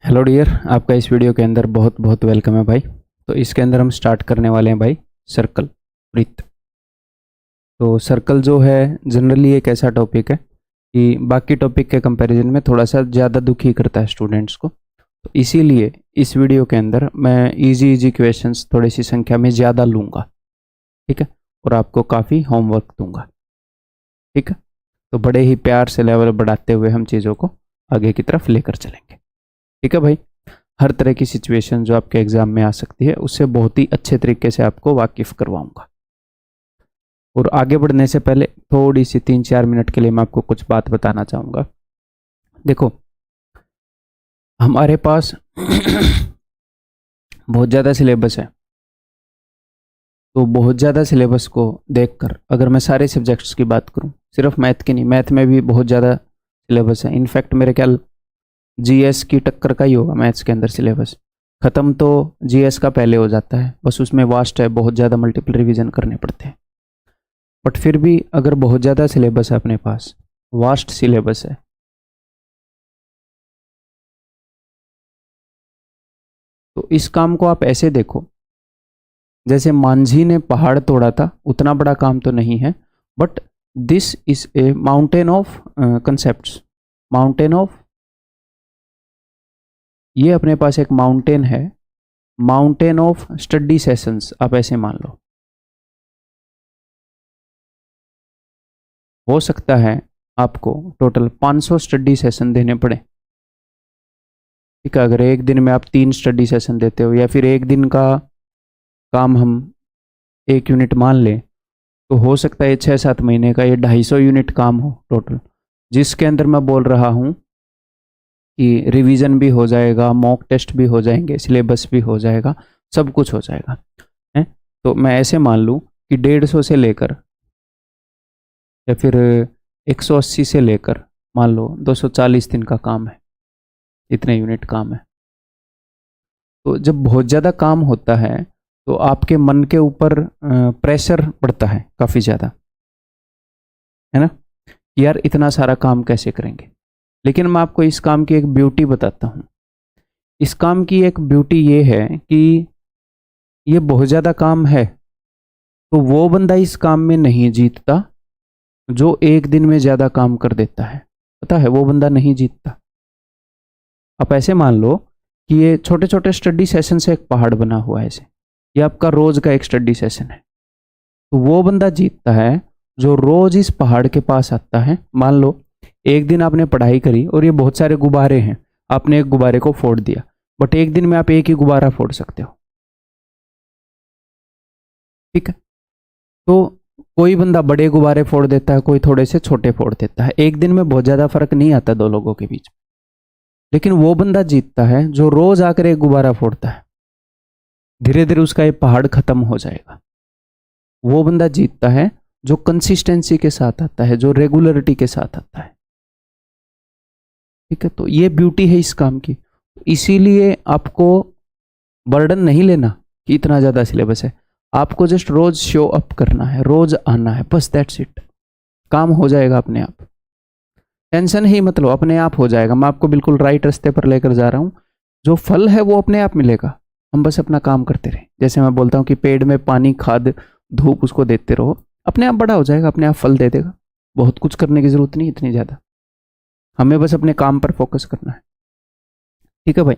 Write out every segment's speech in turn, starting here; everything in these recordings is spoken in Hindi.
हेलो डियर, आपका इस वीडियो के अंदर बहुत बहुत वेलकम है भाई। तो इसके अंदर हम स्टार्ट करने वाले हैं भाई सर्कल, वृत्त। तो सर्कल जो है जनरली एक ऐसा टॉपिक है कि बाकी टॉपिक के कंपैरिजन में थोड़ा सा ज़्यादा दुखी करता है स्टूडेंट्स को। तो इसीलिए इस वीडियो के अंदर मैं इजी इजी क्वेश्चंस थोड़ी सी संख्या में ज़्यादा लूँगा, ठीक है, और आपको काफ़ी होमवर्क दूंगा, ठीक है। तो बड़े ही प्यार से लेवल बढ़ाते हुए हम चीज़ों को आगे की तरफ लेकर चलेंगे, ठीक है भाई। हर तरह की सिचुएशन जो आपके एग्जाम में आ सकती है उससे बहुत ही अच्छे तरीके से आपको वाकिफ करवाऊंगा। और आगे बढ़ने से पहले थोड़ी सी 3-4 मिनट के लिए मैं आपको कुछ बात बताना चाहूँगा। देखो, हमारे पास बहुत ज़्यादा सिलेबस है। तो बहुत ज़्यादा सिलेबस को देखकर अगर मैं सारे सब्जेक्ट्स की बात करूँ, सिर्फ मैथ की नहीं, मैथ में भी बहुत ज़्यादा सिलेबस है। इनफैक्ट मेरे ख्याल जीएस की टक्कर का ही होगा मैथ्स के अंदर सिलेबस। ख़त्म तो जीएस का पहले हो जाता है, बस उसमें वास्ट है, बहुत ज़्यादा मल्टीपल रिवीजन करने पड़ते हैं। बट फिर भी अगर बहुत ज़्यादा सिलेबस है अपने पास, वास्ट सिलेबस है, तो इस काम को आप ऐसे देखो जैसे मांझी ने पहाड़ तोड़ा था। उतना बड़ा काम तो नहीं है, but this is a mountain of concepts, mountain of, ये अपने पास एक माउंटेन है, माउंटेन ऑफ स्टडी सेशंस, आप ऐसे मान लो। हो सकता है आपको टोटल 500 स्टडी सेशन देने पड़े, ठीक है। अगर एक दिन में आप 3 स्टडी सेशन देते हो, या फिर एक दिन का काम हम 1 यूनिट मान लें, तो हो सकता है 6-7 महीने का ये 250 यूनिट काम हो टोटल, जिसके अंदर मैं बोल रहा हूँ कि रिवीजन भी हो जाएगा, मॉक टेस्ट भी हो जाएंगे, सिलेबस भी हो जाएगा, सब कुछ हो जाएगा है। तो मैं ऐसे मान लूँ कि 150 से लेकर या फिर 180 से लेकर मान लो 240 दिन का काम है, इतने यूनिट काम है। तो जब बहुत ज़्यादा काम होता है तो आपके मन के ऊपर प्रेशर पड़ता है काफ़ी ज़्यादा, है ना, यार इतना सारा काम कैसे करेंगे। लेकिन मैं आपको इस काम की एक ब्यूटी बताता हूँ। इस काम की एक ब्यूटी ये है कि ये बहुत ज़्यादा काम है, तो वो बंदा इस काम में नहीं जीतता जो एक दिन में ज़्यादा काम कर देता है, पता है, वो बंदा नहीं जीतता। आप ऐसे मान लो कि ये छोटे छोटे स्टडी सेशन से एक पहाड़ बना हुआ है, ऐसे ये आपका रोज का एक स्टडी सेशन है। तो वो बंदा जीतता है जो रोज इस पहाड़ के पास आता है। मान लो एक दिन आपने पढ़ाई करी और ये बहुत सारे गुब्बारे हैं, आपने एक गुब्बारे को फोड़ दिया, बट एक दिन में आप एक ही गुब्बारा फोड़ सकते हो, ठीक है। तो कोई बंदा बड़े गुब्बारे फोड़ देता है, कोई थोड़े से छोटे फोड़ देता है, एक दिन में बहुत ज़्यादा फर्क नहीं आता दो लोगों के बीच। लेकिन वो बंदा जीतता है जो रोज आकर एक गुब्बारा फोड़ता है, धीरे धीरे उसका ये पहाड़ खत्म हो जाएगा। वो बंदा जीतता है जो कंसिस्टेंसी के साथ आता है, जो रेगुलरिटी के साथ आता है, ठीक है। तो ये ब्यूटी है इस काम की। इसीलिए आपको बर्डन नहीं लेना कि इतना ज़्यादा सिलेबस है, आपको जस्ट रोज शो अप करना है, रोज आना है, बस दैट्स इट। काम हो जाएगा अपने आप, टेंशन ही मत लो, अपने आप हो जाएगा। मैं आपको बिल्कुल राइट रास्ते पर लेकर जा रहा हूँ, जो फल है वो अपने आप मिलेगा, हम बस अपना काम करते रहें। जैसे मैं बोलता हूँ कि पेड़ में पानी, खाद, धूप उसको देते रहो, अपने आप बड़ा हो जाएगा, अपने आप फल दे देगा। बहुत कुछ करने की जरूरत नहीं इतनी ज़्यादा, हमें बस अपने काम पर फोकस करना है, ठीक है भाई।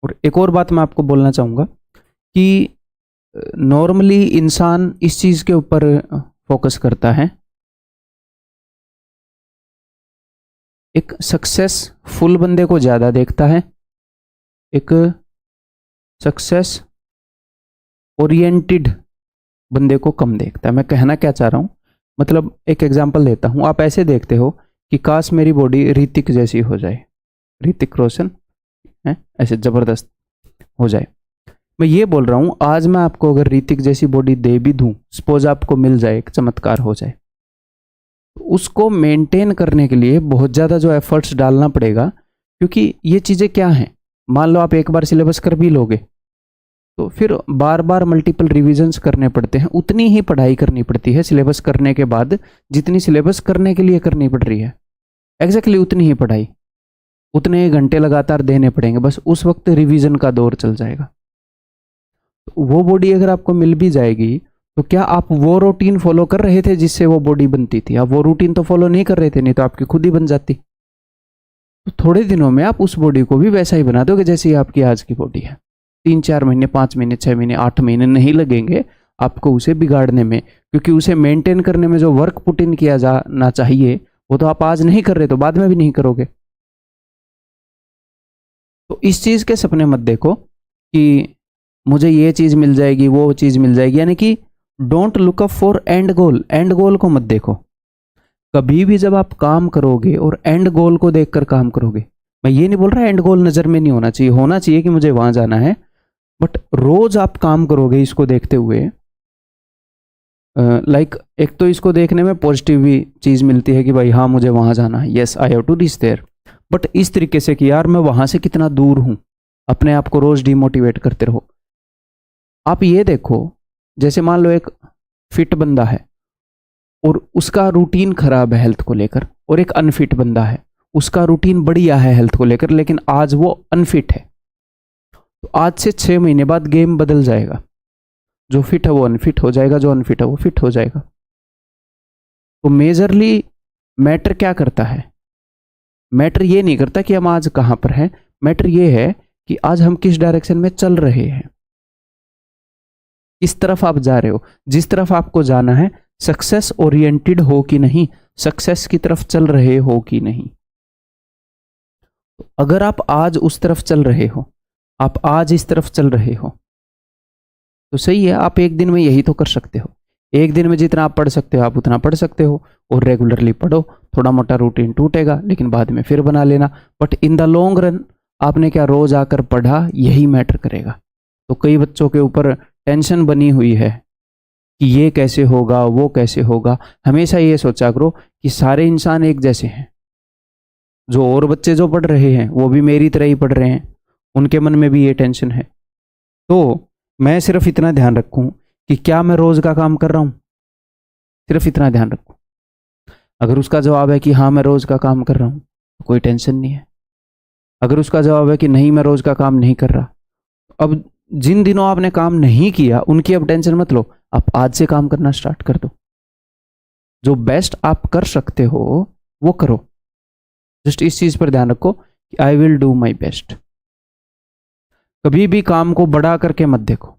और एक और बात मैं आपको बोलना चाहूँगा कि नॉर्मली इंसान इस चीज़ के ऊपर फोकस करता है, एक सक्सेसफुल बंदे को ज़्यादा देखता है, एक सक्सेस ओरिएंटेड बंदे को कम देखता है। मैं कहना क्या चाह रहा हूँ, मतलब एक एग्जांपल देता हूँ। आप ऐसे देखते हो कि काश मेरी बॉडी ऋतिक जैसी हो जाए, ऋतिक रोशन है, ऐसे ज़बरदस्त हो जाए। मैं ये बोल रहा हूँ, आज मैं आपको अगर ऋतिक जैसी बॉडी दे भी दूँ, सपोज आपको मिल जाए, एक चमत्कार हो जाए, तो उसको मेंटेन करने के लिए बहुत ज़्यादा जो एफर्ट्स डालना पड़ेगा। क्योंकि ये चीज़ें क्या हैं, मान लो आप एक बार सिलेबस कर भी लोगे तो फिर बार बार मल्टीपल रिविजन्स करने पड़ते हैं, उतनी ही पढ़ाई करनी पड़ती है सिलेबस करने के बाद जितनी सिलेबस करने के लिए करनी पड़ रही है, एग्जैक्टली उतनी ही पढ़ाई। उतने घंटे लगातार देने पड़ेंगे, बस उस वक्त रिवीजन का दौर चल जाएगा। तो वो बॉडी अगर आपको मिल भी जाएगी तो क्या आप वो रूटीन फॉलो कर रहे थे जिससे वो बॉडी बनती थी? आप वो रूटीन तो फॉलो नहीं कर रहे थे, नहीं तो आपकी खुद ही बन जाती। तो थोड़े दिनों में आप उस बॉडी को भी वैसा ही बना दोगे जैसी आपकी आज की बॉडी है। 3-4 महीने, 5 महीने, 6 महीने, 8 महीने नहीं लगेंगे आपको उसे बिगाड़ने में, क्योंकि उसे मेंटेन करने में जो वर्क पुट इन किया जाना चाहिए वो तो आप आज नहीं कर रहे, तो बाद में भी नहीं करोगे। तो इस चीज के सपने मत देखो कि मुझे ये चीज मिल जाएगी, वो चीज मिल जाएगी, यानी कि don't look up for end goal. End goal को मत देखो। कभी भी जब आप काम करोगे और एंड गोल को देखकर काम करोगे, मैं ये नहीं बोल रहा एंड गोल नजर में नहीं होना चाहिए, होना चाहिए कि मुझे वहां जाना है, बट रोज आप काम करोगे इसको देखते हुए। लाइक एक तो इसको देखने में पॉजिटिव भी चीज मिलती है कि भाई हाँ मुझे वहां जाना है, yes I have to reach there, but इस तरीके से कि यार मैं वहां से कितना दूर हूं, अपने आप को रोज डिमोटिवेट करते रहो। आप ये देखो, जैसे मान लो एक फिट बंदा है और उसका रूटीन खराब है हेल्थ को लेकर, और एक अनफिट बंदा है उसका रूटीन बढ़िया है हेल्थ को लेकर, लेकिन आज वो अनफिट है। तो आज से 6 महीने बाद गेम बदल जाएगा, जो फिट है वो अनफिट हो जाएगा, जो अनफिट है वो फिट हो जाएगा। तो मेजरली मैटर क्या करता है? मैटर ये नहीं करता कि हम आज कहां पर हैं, मैटर ये है कि आज हम किस डायरेक्शन में चल रहे हैं, किस तरफ आप जा रहे हो। जिस तरफ आपको जाना है, सक्सेस ओरिएंटेड हो कि नहीं, सक्सेस की तरफ चल रहे हो कि नहीं। तो अगर आप आज उस तरफ चल रहे हो, आप आज इस तरफ चल रहे हो, तो सही है, आप एक दिन में यही तो कर सकते हो। एक दिन में जितना आप पढ़ सकते हो आप उतना पढ़ सकते हो, और रेगुलरली पढ़ो। थोड़ा मोटा रूटीन टूटेगा लेकिन बाद में फिर बना लेना, but in the long run आपने क्या रोज आकर पढ़ा, यही मैटर करेगा। तो कई बच्चों के ऊपर टेंशन बनी हुई है कि ये कैसे होगा, वो कैसे होगा। हमेशा ये सोचा करो कि सारे इंसान एक जैसे हैं। जो और बच्चे जो पढ़ रहे हैं वो भी मेरी तरह ही पढ़ रहे हैं, उनके मन में भी ये टेंशन है। तो मैं सिर्फ इतना ध्यान रखूं कि क्या मैं रोज का काम कर रहा हूं, सिर्फ इतना ध्यान रखूं। अगर उसका जवाब है कि हाँ मैं रोज का काम कर रहा हूं, तो कोई टेंशन नहीं है। अगर उसका जवाब है कि नहीं मैं रोज का काम नहीं कर रहा, अब जिन दिनों आपने काम नहीं किया उनकी अब टेंशन मत लो, आप आज से काम करना स्टार्ट कर दो। जो बेस्ट आप कर सकते हो वो करो। जस्ट इस चीज पर ध्यान रखो कि I will do my best. कभी भी काम को बड़ा करके मत देखो,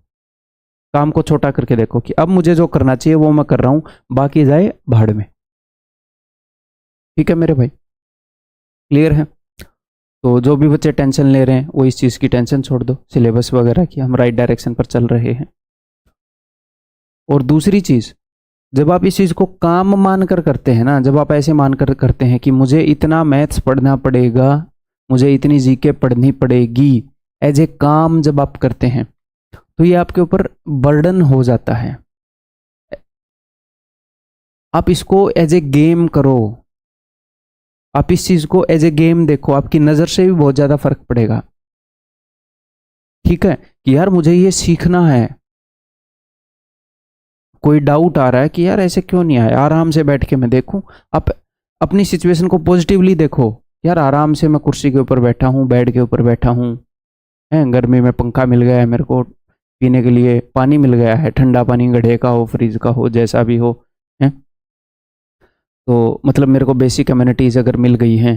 काम को छोटा करके देखो कि अब मुझे जो करना चाहिए वो मैं कर रहा हूं, बाकी जाए भाड़ में। ठीक है मेरे भाई, क्लियर है? तो जो भी बच्चे टेंशन ले रहे हैं वो इस चीज़ की टेंशन छोड़ दो, सिलेबस वगैरह की, हम राइट डायरेक्शन पर चल रहे हैं। और दूसरी चीज़, जब आप इस चीज़ को काम मानकर करते हैं ना, जब आप ऐसे मानकर करते हैं कि मुझे इतना मैथ्स पढ़ना पड़ेगा, मुझे इतनी जीके पढ़नी पड़ेगी, एज ए काम जब आप करते हैं तो ये आपके ऊपर बर्डन हो जाता है। आप इसको एज ए गेम करो, आप इस चीज को एज ए गेम देखो, आपकी नजर से भी बहुत ज्यादा फर्क पड़ेगा। ठीक है कि यार मुझे ये सीखना है, कोई डाउट आ रहा है कि यार ऐसे क्यों नहीं आया, आराम से बैठ के मैं देखूं। आप अपनी सिचुएशन को पॉजिटिवली देखो, यार आराम से मैं कुर्सी के ऊपर बैठा हूँ, बेड के ऊपर बैठा हूँ, गर्मी में पंखा मिल गया है मेरे को, पीने के लिए पानी मिल गया है, ठंडा पानी गढ़े का हो, फ्रिज का हो, जैसा भी हो है। तो मतलब मेरे को बेसिक कम्युनिटीज अगर मिल गई हैं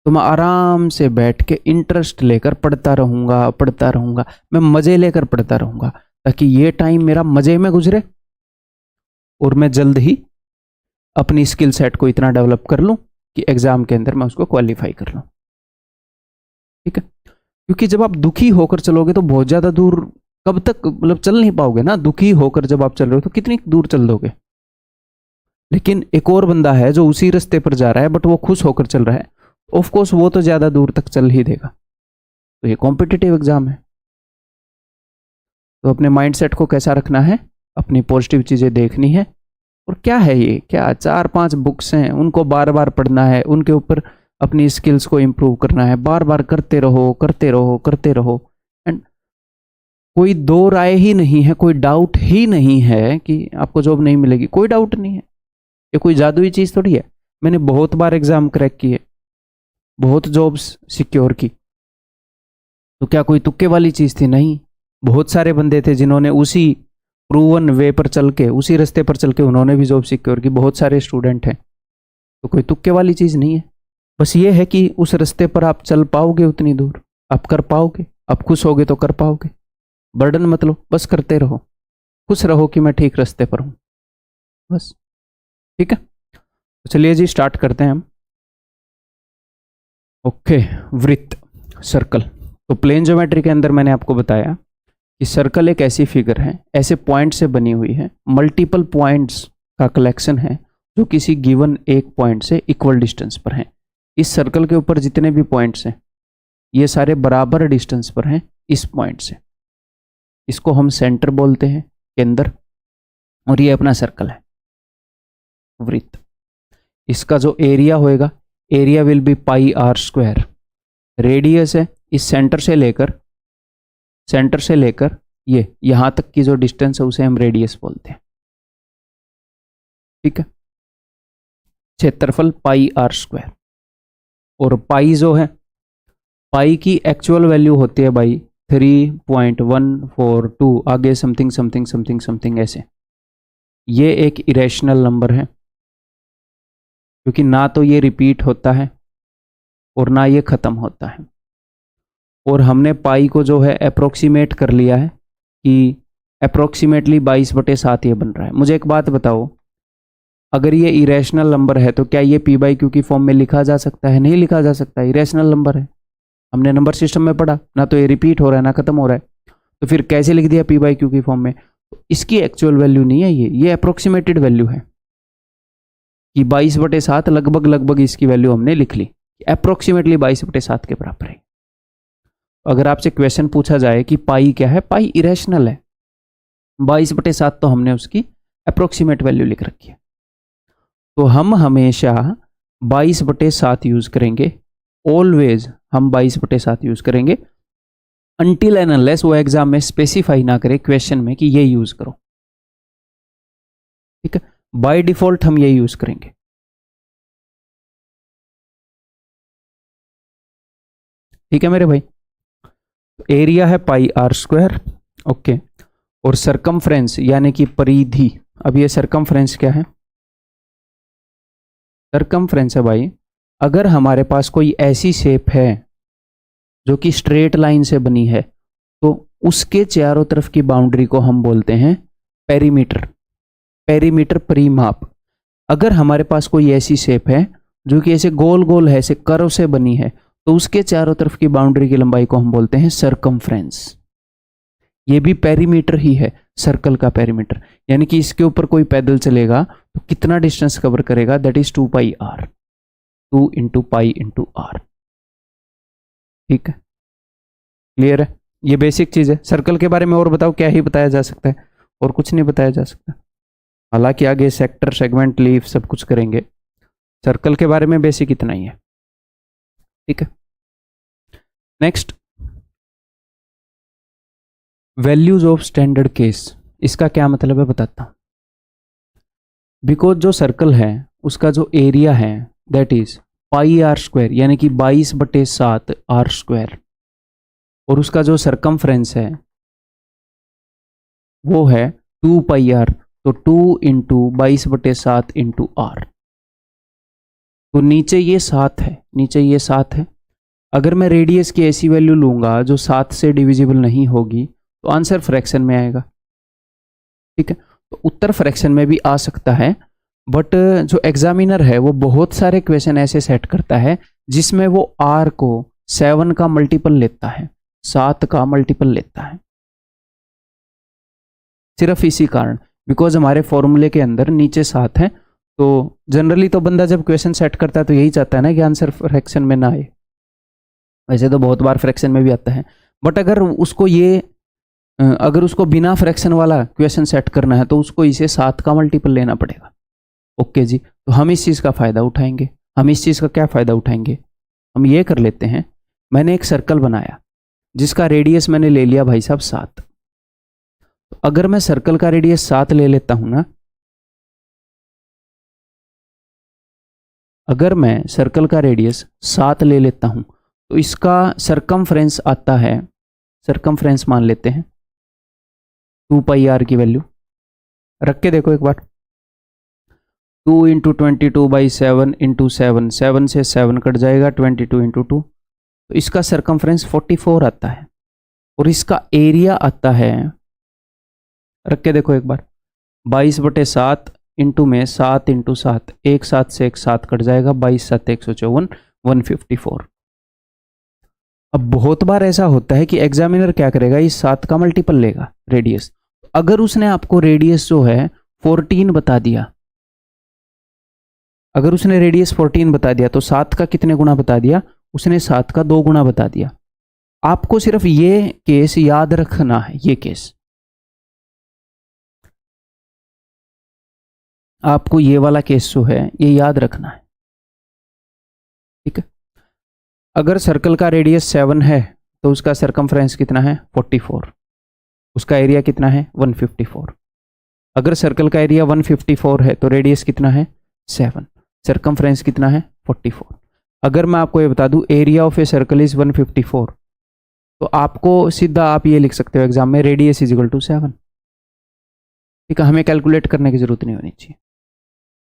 तो मैं आराम से बैठ के इंटरेस्ट लेकर पढ़ता रहूँगा, मैं मज़े लेकर पढ़ता रहूँगा, ताकि ये टाइम मेरा मज़े में गुजरे और मैं जल्द ही अपनी स्किल सेट को इतना डेवलप कर लूँ कि एग्ज़ाम के अंदर मैं उसको क्वालिफाई कर लूँ। ठीक है, क्योंकि जब आप दुखी होकर चलोगे तो बहुत ज़्यादा दूर कब तक मतलब चल नहीं पाओगे ना। दुखी होकर जब आप चल रहे हो तो कितनी दूर चल दोगे। लेकिन एक और बंदा है जो उसी रास्ते पर जा रहा है बट वो खुश होकर चल रहा है, ऑफ कोर्स वो तो ज़्यादा दूर तक चल ही देगा। तो ये कॉम्पिटिटिव एग्जाम है, तो अपने माइंडसेट को कैसा रखना है, अपनी पॉजिटिव चीज़ें देखनी है। और क्या है ये, क्या 4-5 बुक्स हैं, उनको बार बार पढ़ना है, उनके ऊपर अपनी स्किल्स को इम्प्रूव करना है, बार बार करते रहो करते रहो करते रहो। एंड कोई दो राय ही नहीं है, कोई डाउट ही नहीं है कि आपको जॉब नहीं मिलेगी, कोई डाउट नहीं है। ये कोई जादुई चीज़ थोड़ी है। मैंने बहुत बार एग्जाम क्रैक किए, बहुत जॉब्स सिक्योर की। तो क्या कोई तुक्के वाली चीज थी? नहीं, बहुत सारे बंदे थे जिन्होंने उसी प्रूवन वे पर चल के, उसी रास्ते पर चल के उन्होंने भी जॉब सिक्योर की। बहुत सारे स्टूडेंट हैं, तो कोई तुक्के वाली चीज नहीं है। बस ये है कि उस रास्ते पर आप चल पाओगे उतनी दूर, आप कर पाओगे, आप खुश होगे तो कर पाओगे। बर्डन मत लो, बस करते रहो, खुश रहो कि मैं ठीक रास्ते पर हूं, बस। ठीक है, तो चलिए जी स्टार्ट करते हैं हम। ओके, वृत्त, सर्कल। तो प्लेन ज्योमेट्री के अंदर मैंने आपको बताया कि सर्कल एक ऐसी फिगर है, ऐसे पॉइंट से बनी हुई है, मल्टीपल पॉइंट्स का कलेक्शन है जो किसी गिवन एक पॉइंट से इक्वल डिस्टेंस पर है। इस सर्कल के ऊपर जितने भी पॉइंट्स हैं ये सारे बराबर डिस्टेंस पर हैं इस पॉइंट से। इसको हम सेंटर बोलते हैं, केंद्र, और ये अपना सर्कल है वृत्त। इसका जो एरिया होएगा, area will be pi are square. Radius है इस सेंटर से लेकर ये यहां तक की जो डिस्टेंस है उसे हम रेडियस बोलते हैं। ठीक है, क्षेत्रफल पाई आर स्क्वायर। और पाई जो है, पाई की एक्चुअल वैल्यू होती है भाई 3.142, आगे समथिंग समथिंग समथिंग समथिंग ऐसे। ये एक इरेशनल नंबर है क्योंकि ना तो ये रिपीट होता है और ना ये खत्म होता है। और हमने पाई को जो है अप्रोक्सीमेट कर लिया है कि अप्रोक्सीमेटली 22/7 ये बन रहा है। मुझे एक बात बताओ, अगर ये इरेशनल नंबर है तो क्या ये पी बाई क्यू की फॉर्म में लिखा जा सकता है? नहीं लिखा जा सकता, इरेशनल नंबर है। हमने नंबर सिस्टम में पढ़ा, ना तो ये रिपीट हो रहा है ना खत्म हो रहा है, तो फिर कैसे लिख दिया पी बाई क्यू की फॉर्म में? तो इसकी एक्चुअल वैल्यू नहीं है ये अप्रोक्सीमेटेड वैल्यू है कि 22/7 लगभग लगभग इसकी वैल्यू हमने लिख ली, अप्रोक्सीमेटली 22/7 के बराबर है। अगर आपसे क्वेश्चन पूछा जाए कि पाई क्या है, पाई इरेशनल है, 22/7 तो हमने उसकी अप्रोक्सीमेट वैल्यू लिख रखी है। तो हम हमेशा 22/7 यूज करेंगे, ऑलवेज हम 22/7 यूज करेंगे, अनटिल एंड अनलेस वो एग्जाम में स्पेसिफाई ना करे क्वेश्चन में कि ये यूज करो। ठीक है, बाय डिफॉल्ट हम ये यूज करेंगे। ठीक है मेरे भाई, एरिया है पाई आर स्क्वायर। ओके, और सरकमफ्रेंस यानी कि परिधि। अब ये सरकमफ्रेंस क्या है? सरकमफ्रेंस है भाई, अगर हमारे पास कोई ऐसी शेप है जो कि स्ट्रेट लाइन से बनी है तो उसके चारों तरफ की बाउंड्री को हम बोलते हैं पेरीमीटर। पेरीमीटर परिमाप। अगर हमारे पास कोई ऐसी शेप है जो कि ऐसे गोल गोल है, ऐसे कर्व से बनी है, तो उसके चारों तरफ की बाउंड्री की लंबाई को हम बोलते हैं सरकमफ्रेंस। ये भी पेरीमीटर ही है, सर्कल का पेरीमीटर। यानी कि इसके ऊपर कोई पैदल चलेगा तो कितना डिस्टेंस कवर करेगा? That is 2πr, 2 × pi × r। ठीक है, क्लियर है? ये बेसिक चीज है। सर्कल के बारे में और बताओ, क्या ही बताया जा सकता है? और कुछ नहीं बताया जा सकता। हालांकि आगे सेक्टर, सेगमेंट, लीफ सब कुछ करेंगे, सर्कल के बारे में बेसिक इतना ही है। ठीक है, next, values of standard case. इसका क्या मतलब है बताता हूं। बिकॉज जो सर्कल है उसका जो एरिया है that is pi are square, यानी कि 22/7 आर स्क्वायर, और उसका जो सरकमफ्रेंस है वो है 2πr, तो 2 × 22/7 × r। तो नीचे ये 7 है, नीचे ये 7 है। अगर मैं रेडियस की ऐसी वैल्यू लूंगा जो 7 से डिविजिबल नहीं होगी तो आंसर फ्रैक्शन में आएगा। ठीक है, तो उत्तर फ्रैक्शन में भी आ सकता है, बट जो एग्जामिनर है वो बहुत सारे क्वेश्चन ऐसे सेट करता है जिसमें वो r को 7 का मल्टीपल लेता है, 7 का मल्टीपल लेता है। सिर्फ इसी कारण, बिकॉज हमारे फॉर्मूले के अंदर नीचे 7 है, तो जनरली तो बंदा जब क्वेश्चन सेट करता है तो यही चाहता है ना कि आंसर फ्रैक्शन में ना आए। वैसे तो बहुत बार फ्रैक्शन में भी आता है, बट अगर उसको बिना फ्रैक्शन वाला क्वेश्चन सेट करना है तो उसको इसे 7 का मल्टीपल लेना पड़ेगा। ओके जी, तो हम इस चीज़ का फ़ायदा उठाएंगे। हम इस चीज़ का क्या फ़ायदा उठाएंगे? हम ये कर लेते हैं, मैंने एक सर्कल बनाया जिसका रेडियस मैंने ले लिया भाई साहब 7। तो अगर मैं सर्कल का रेडियस 7 ले लेता हूं ना, अगर मैं सर्कल का रेडियस 7 ले लेता हूं तो इसका सरकमफ्रेंस आता है, सरकमफ्रेंस मान लेते हैं 2πr की वैल्यू रख के देखो एक बार। 2 इंटू 22/7 इंटू 7, 7 से 7 कट जाएगा, 22 इंटू 2, तो इसका सरकमफ्रेंस 44 आता है। और इसका एरिया आता है, रख के देखो एक बार, 22/7 इंटू में 7 इंटू 7, एक 7 से एक 7 कट जाएगा, 22 7 154, 154। अब बहुत बार ऐसा होता है कि एग्जामिनर क्या करेगा, इस 7 का मल्टीपल लेगा रेडियस। अगर उसने आपको रेडियस जो है 14 बता दिया, अगर उसने रेडियस 14 बता दिया तो 7 का कितने गुना बता दिया, उसने 7 का 2 गुना बता दिया। आपको सिर्फ ये केस याद रखना है, ये केस आपको, ये वाला केस जो है ये याद रखना है, ठीक है। अगर सर्कल का रेडियस 7 है तो उसका सरकमफ्रेंस कितना है 44, उसका एरिया कितना है 154। अगर सर्कल का एरिया 154 है तो रेडियस कितना है 7, सरकमफ्रेंस कितना है 44। अगर मैं आपको ये बता दूं area of a circle is 154, तो आपको सीधा आप ये लिख सकते हो एग्जाम में, रेडियस इज इक्वल टू 7, ठीक है। हमें कैलकुलेट करने की जरूरत नहीं होनी चाहिए।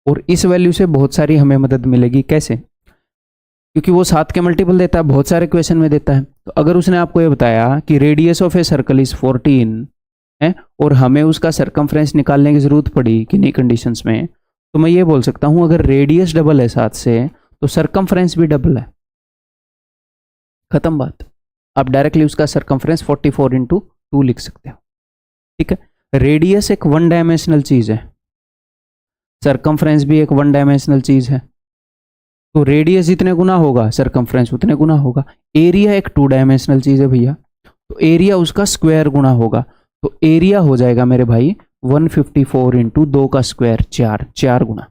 और इस वैल्यू से बहुत सारी हमें मदद मिलेगी, कैसे, क्योंकि वो 7 के मल्टीपल देता है, बहुत सारे क्वेश्चन में देता है। तो अगर उसने आपको ये बताया कि radius of a circle is 14 है और हमें उसका सरकमफ्रेंस निकालने की जरूरत पड़ी किन्हीं कंडीशंस में, तो मैं ये बोल सकता हूं अगर रेडियस डबल है 7 से तो सरकमफ्रेंस भी डबल है, खत्म बात। आप डायरेक्टली उसका सरकमफ्रेंस 44 इंटू 2 लिख सकते हो, ठीक है। रेडियस एक वन डायमेंशनल चीज है, सरकमफ्रेंस भी एक वन डायमेंशनल चीज है, तो रेडियस जितने गुना होगा सरकमफ्रेंस उतने गुना होगा। एरिया एक 2 डायमेंशनल चीज है भैया, तो एरिया उसका स्क्वायर गुना होगा, तो एरिया हो जाएगा मेरे भाई 154 इंटू 2 का स्क्वायर, 4 गुना।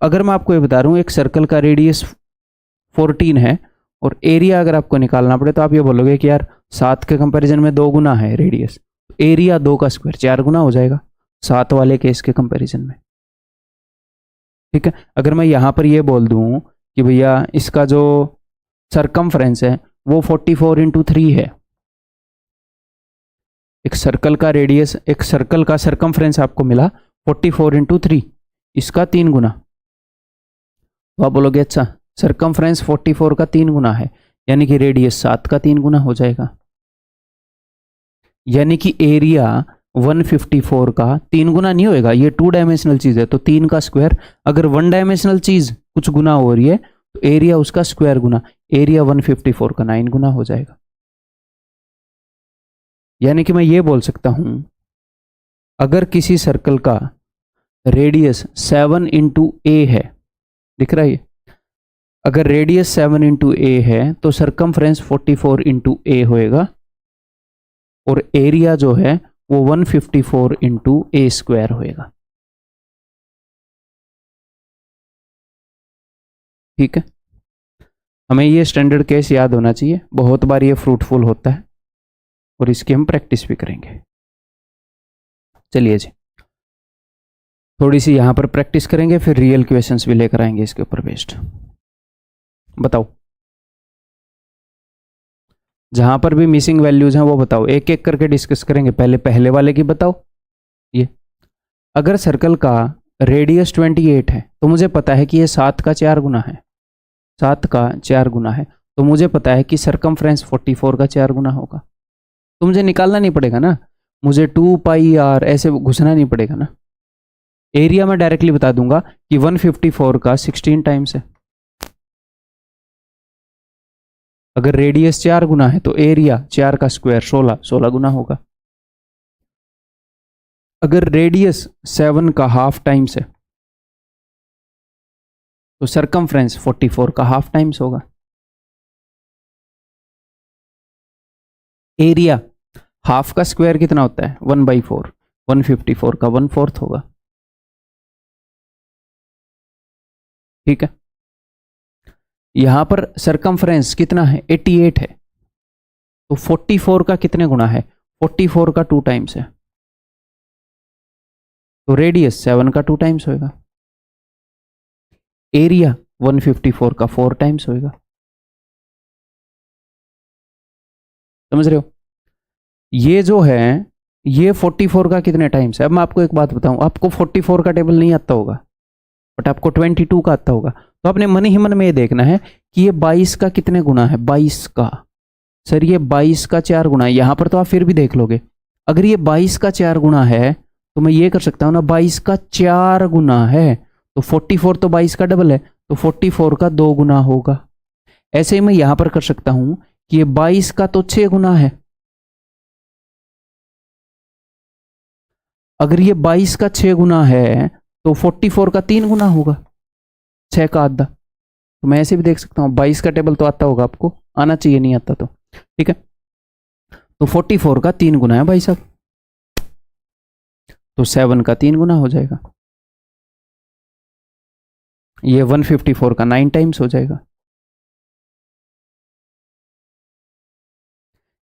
अगर मैं आपको ये बता रहा हूं एक सर्कल का रेडियस 14 है और एरिया अगर आपको निकालना पड़े तो आप ये बोलोगे कि यार 7 के कंपैरिजन में 2 गुना है रेडियस, एरिया 2 का स्क्वायर 4 गुना हो जाएगा 7 वाले केस के कंपैरिजन में, ठीक है। अगर मैं यहां पर ये बोल दूं कि भैया इसका जो सरकमफ्रेंस है वो 44 इंटू 3 है, एक सर्कल का रेडियस, एक सर्कल का सरकमफ्रेंस आपको मिला 44 इंटू 3, इसका 3 गुना, तो आप बोलोगे अच्छा सरकमफ्रेंस 44 का 3 गुना है, यानी कि रेडियस 7 का 3 गुना हो जाएगा, यानी कि एरिया 154 का 3 गुना नहीं होएगा, ये 2 डायमेंशनल चीज है तो 3 का स्क्वायर। अगर 1 डायमेंशनल चीज कुछ गुना हो रही है तो एरिया उसका स्क्वायर गुना, एरिया 154 का 9 गुना हो जाएगा। यानी कि मैं ये बोल सकता हूं अगर किसी सर्कल का रेडियस 7 इंटू ए है, दिख रहा है ये, अगर रेडियस 7 इंटू ए है तो सरकमफ्रेंस 44 इंटू ए होएगा और एरिया जो है वो 154 इंटू ए स्क्वायर होएगा, ठीक है। हमें ये स्टैंडर्ड केस याद होना चाहिए, बहुत बार ये फ्रूटफुल होता है और इसकी हम प्रैक्टिस भी करेंगे। चलिए जी, थोड़ी सी यहां पर प्रैक्टिस करेंगे, फिर रियल क्वेश्चंस भी लेकर आएंगे इसके ऊपर बेस्ड। बताओ, जहां पर भी मिसिंग वैल्यूज हैं वो बताओ, एक एक करके डिस्कस करेंगे। पहले वाले की बताओ। ये अगर सर्कल का रेडियस 28 है तो मुझे पता है कि ये 7 का 4 गुना है, 7 का 4 गुना है, तो मुझे पता है कि सरकमफ्रेंस 44 का 4 गुना होगा। तो मुझे निकालना नहीं पड़ेगा ना, मुझे 2πr ऐसे घुसना नहीं पड़ेगा ना। एरिया में डायरेक्टली बता दूंगा कि 154 का 16 टाइम्स है। अगर रेडियस 4 गुना है तो एरिया 4 का स्क्वायर 16 गुना होगा। अगर रेडियस 7 का हाफ टाइम्स है तो सरकमफ्रेंस 44 का हाफ टाइम्स होगा। एरिया हाफ का स्क्वायर कितना होता है 1/4, 154 का 1/4 होगा, ठीक है। यहां पर सरकमफ्रेंस कितना है 88 है, तो 44 का कितने गुना है 44 का 2 टाइम्स है, तो रेडियस 7 का 2 टाइम्स होगा। एरिया 154 का 4 टाइम्स होएगा। समझ रहे हो? ये जो है ये 44 का कितने टाइम्स है। अब मैं आपको एक बात बताऊं, आपको 44 का टेबल नहीं आता होगा बट आपको 22 का आता होगा, तो आपने मन ही मन में ये देखना है कि ये 22 का कितने गुना है। 22 का, सर ये 22 का 4 गुना है। यहां पर तो आप फिर भी देख लोगे, अगर ये 22 का 4 गुना है तो मैं ये कर सकता हूं ना, 22 का 4 गुना है तो 44 तो 22 का डबल है, तो 44 का 2 गुना होगा। ऐसे ही मैं यहां पर कर सकता हूं कि ये 22 का तो 6 गुना है, अगर ये 22 का 6 गुना है तो 44 का 3 गुना होगा, 6 का आधा। तो मैं ऐसे भी देख सकता हूं, 22 का टेबल तो आता होगा आपको, आना चाहिए, नहीं आता तो ठीक है। तो 44 का 3 गुना है भाई साहब, तो 7 का 3 गुना हो जाएगा। ये 154 का 9 टाइम्स हो जाएगा।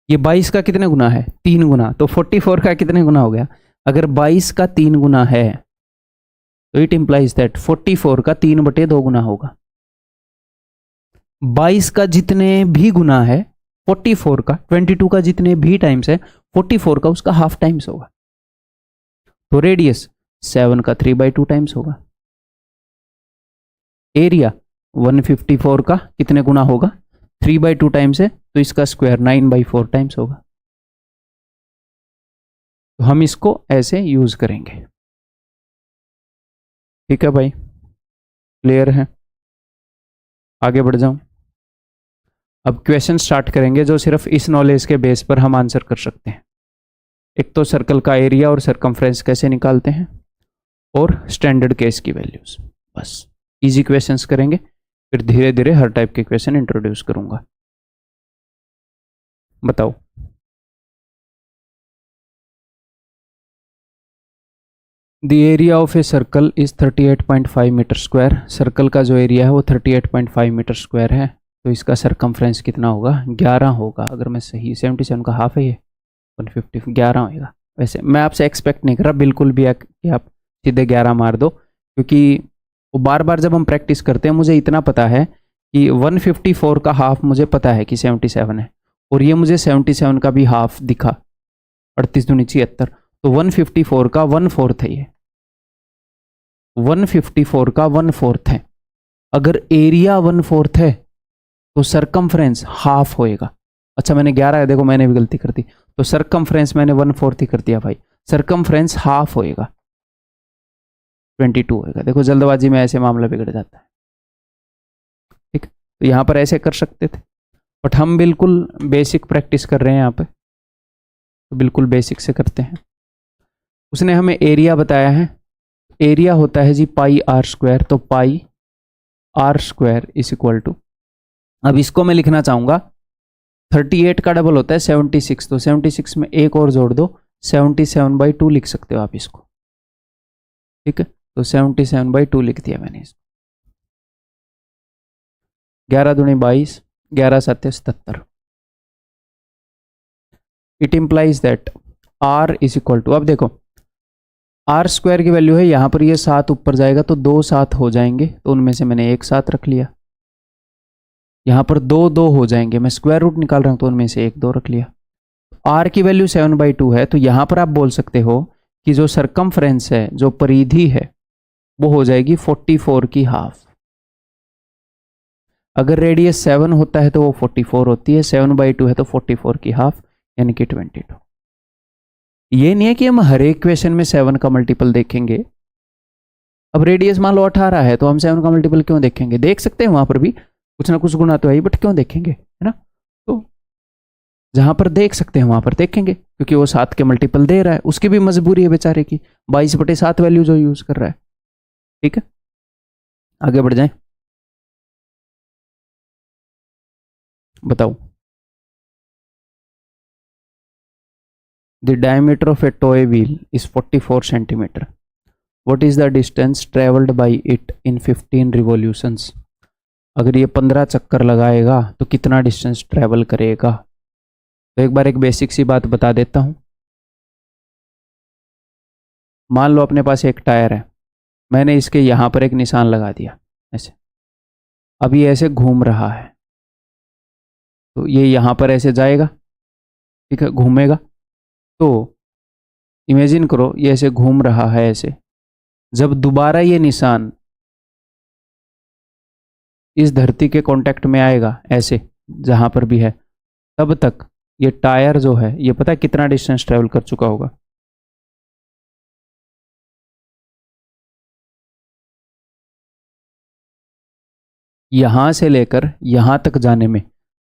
ये 22 का कितने गुना है? 3 गुना। तो 44 का कितने गुना हो गया? अगर 22 का 3 गुना है तो इट इंप्लाइज दैट 44 का 3/2 गुना होगा। 22 का जितने भी गुना है 44 का, 22 का जितने भी टाइम्स है 44 का उसका हाफ टाइम्स होगा। तो रेडियस 7 का 3/2 टाइम्स होगा। एरिया 154 का कितने गुना होगा? 3/2 टाइम्स है, तो इसका स्क्वायर 9/4 टाइम्स होगा। तो हम इसको ऐसे यूज करेंगे। ठीक है भाई, क्लियर है? आगे बढ़ जाऊं। अब क्वेश्चन स्टार्ट करेंगे जो सिर्फ इस नॉलेज के बेस पर हम आंसर कर सकते हैं। एक तो सर्कल का एरिया और सरकमफ्रेंस कैसे निकालते हैं, और स्टैंडर्ड केस की वैल्यूज। बस इजी क्वेश्चंस करेंगे, फिर धीरे धीरे हर टाइप के क्वेश्चन इंट्रोड्यूस करूंगा। बताओ। The area of a circle is 38.5 metre square. Circle का जो एरिया है वो 38.5 मीटर स्क्वायर है, तो इसका सरकमफ्रेंस कितना होगा? 11 होगा। अगर मैं सही, 77 का हाफ है ये, 150, 11 होगा। वैसे मैं आपसे एक्सपेक्ट नहीं कर रहा बिल्कुल भी कि आप सीधे 11 मार दो, क्योंकि वो बार बार जब हम प्रैक्टिस करते हैं, मुझे इतना पता है कि 154 का हाफ मुझे पता है कि 77 है, और ये मुझे 77 का भी हाफ दिखा, 38 दूनी 76, तो 154 का 1/4 है ये, 154 का 1/4 है। अगर एरिया 1/4 है तो सरकमफ्रेंस हाफ होएगा। अच्छा मैंने 11 है, देखो मैंने भी गलती कर दी, तो सरकमफ्रेंस मैंने 1/4 ही कर दिया भाई, सरकमफ्रेंस हाफ होएगा, 22 होएगा। देखो जल्दबाजी में ऐसे मामला बिगड़ जाता है। ठीक, तो यहां पर ऐसे कर सकते थे, बट हम बिल्कुल बेसिक प्रैक्टिस कर रहे हैं यहाँ पे, तो बिल्कुल बेसिक से करते हैं। उसने हमें एरिया बताया है, एरिया होता है जी पाई आर स्क्वायर, तो pi are square is equal to, अब इसको मैं लिखना चाहूंगा, 38 का डबल होता है 76, तो 76 में एक और जोड़ दो, 77/2 लिख सकते हो आप इसको। ठीक है, तो 77/2 लिख दिया मैंने इसको। 11 दूनी 22, 11 7 77। It implies that r is equal to, अब देखो आर स्क्वायर की वैल्यू है यहां पर, ये 7 ऊपर जाएगा तो 2 7 हो जाएंगे, तो उनमें से मैंने एक 7 रख लिया। यहां पर 2 2 हो जाएंगे, मैं स्क्वायर रूट निकाल रहा हूं तो उनमें से एक 2 रख लिया। आर की वैल्यू 7/2 है, तो यहां पर आप बोल सकते हो कि जो सरकमफ्रेंस है, जो परिधि है, वो हो जाएगी 44 की हाफ। अगर रेडियस 7 होता है तो वो 44 होती है, 7/2 है तो 44 की हाफ, यानी कि 22। ये नहीं है कि हम हर एक क्वेश्चन में 7 का मल्टीपल देखेंगे। अब रेडियस मान लो 18 है तो हम 7 का मल्टीपल क्यों देखेंगे? देख सकते हैं, वहां पर भी कुछ ना कुछ गुना तो है, बट क्यों देखेंगे, है ना? तो जहां पर देख सकते हैं वहां पर देखेंगे, क्योंकि वो 7 के मल्टीपल दे रहा है, उसकी भी मजबूरी है बेचारे की, 22/7 वैल्यू जो यूज कर रहा है। ठीक है, आगे बढ़ जाए। बताओ। The diameter of A toy wheel is 44 centimetre. What is the distance travelled by it in 15 revolutions. अगर ये 15 चक्कर लगाएगा तो कितना डिस्टेंस ट्रेवल करेगा? तो एक बार एक बेसिक सी बात बता देता हूं। मान लो अपने पास एक टायर है, मैंने इसके यहां पर एक निशान लगा दिया ऐसे, अब ये ऐसे घूम रहा है, तो ये यहाँ पर ऐसे जाएगा, ठीक है, घूमेगा। तो इमेजिन करो ये ऐसे घूम रहा है ऐसे, जब दोबारा ये निशान इस धरती के कांटेक्ट में आएगा ऐसे जहां पर भी है, तब तक ये टायर जो है ये पता है कितना डिस्टेंस ट्रेवल कर चुका होगा? यहां से लेकर यहां तक जाने में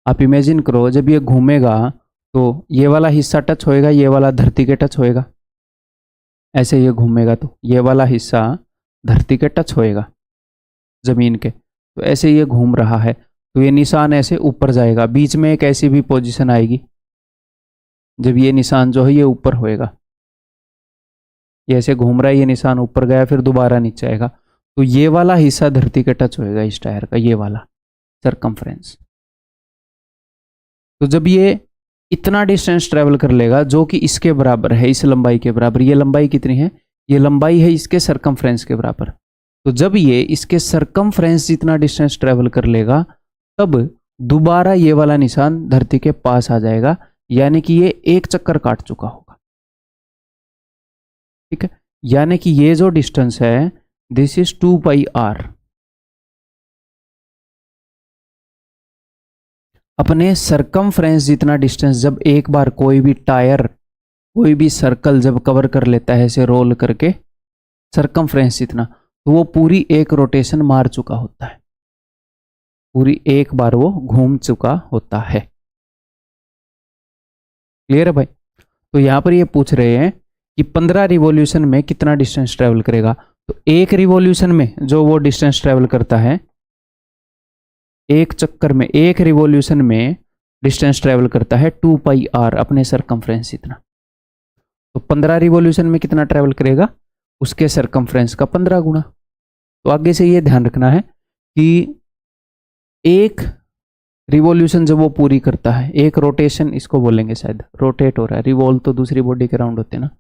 आप इमेजिन करो, जब ये घूमेगा तो ये वाला हिस्सा टच होएगा, ये वाला धरती के टच होएगा। ऐसे ये घूमेगा तो ये वाला हिस्सा धरती के टच होएगा, जमीन के। तो ऐसे ये घूम रहा है तो ये निशान ऐसे ऊपर जाएगा, बीच में एक ऐसी भी पोजीशन आएगी जब ये निशान जो है ये ऊपर होएगा। ये ऐसे घूम रहा है, ये निशान ऊपर गया, फिर दोबारा नीचे आएगा, तो ये वाला हिस्सा धरती के टच होएगा इस टायर का, ये वाला सरकमफ्रेंस। तो जब ये इतना डिस्टेंस ट्रेवल कर लेगा जो कि इसके बराबर है, इस लंबाई के बराबर, ये लंबाई कितनी है? ये लंबाई है इसके सरकमफ्रेंस के बराबर। तो जब ये इसके सरकमफ्रेंस जितना डिस्टेंस ट्रेवल कर लेगा, तब दोबारा ये वाला निशान धरती के पास आ जाएगा, यानी कि ये एक चक्कर काट चुका होगा। ठीक है, यानी कि ये जो डिस्टेंस है दिस इज 2πr। अपने सरकमफ्रेंस जितना डिस्टेंस जब एक बार कोई भी टायर, कोई भी सर्कल जब कवर कर लेता है ऐसे रोल करके, सरकमफ्रेंस जितना, तो वो पूरी एक रोटेशन मार चुका होता है, पूरी एक बार वो घूम चुका होता है। क्लियर है भाई? तो यहां पर ये पूछ रहे हैं कि 15 रिवॉल्यूशन में कितना डिस्टेंस ट्रेवल करेगा। तो एक रिवॉल्यूशन में जो वो डिस्टेंस ट्रेवल करता है, एक चक्कर में, एक रिवॉल्यूशन में डिस्टेंस ट्रेवल करता है 2πr, अपने सरकमफ्रेंस इतना। तो 15 रिवॉल्यूशन में कितना ट्रेवल करेगा? उसके सरकमफ्रेंस का 15 गुना। तो आगे से ये ध्यान रखना है कि एक रिवॉल्यूशन जब वो पूरी करता है, एक रोटेशन इसको बोलेंगे, शायद रोटेट हो रहा है, रिवॉल्व तो दूसरी बॉडी के राउंड होते हैं ना,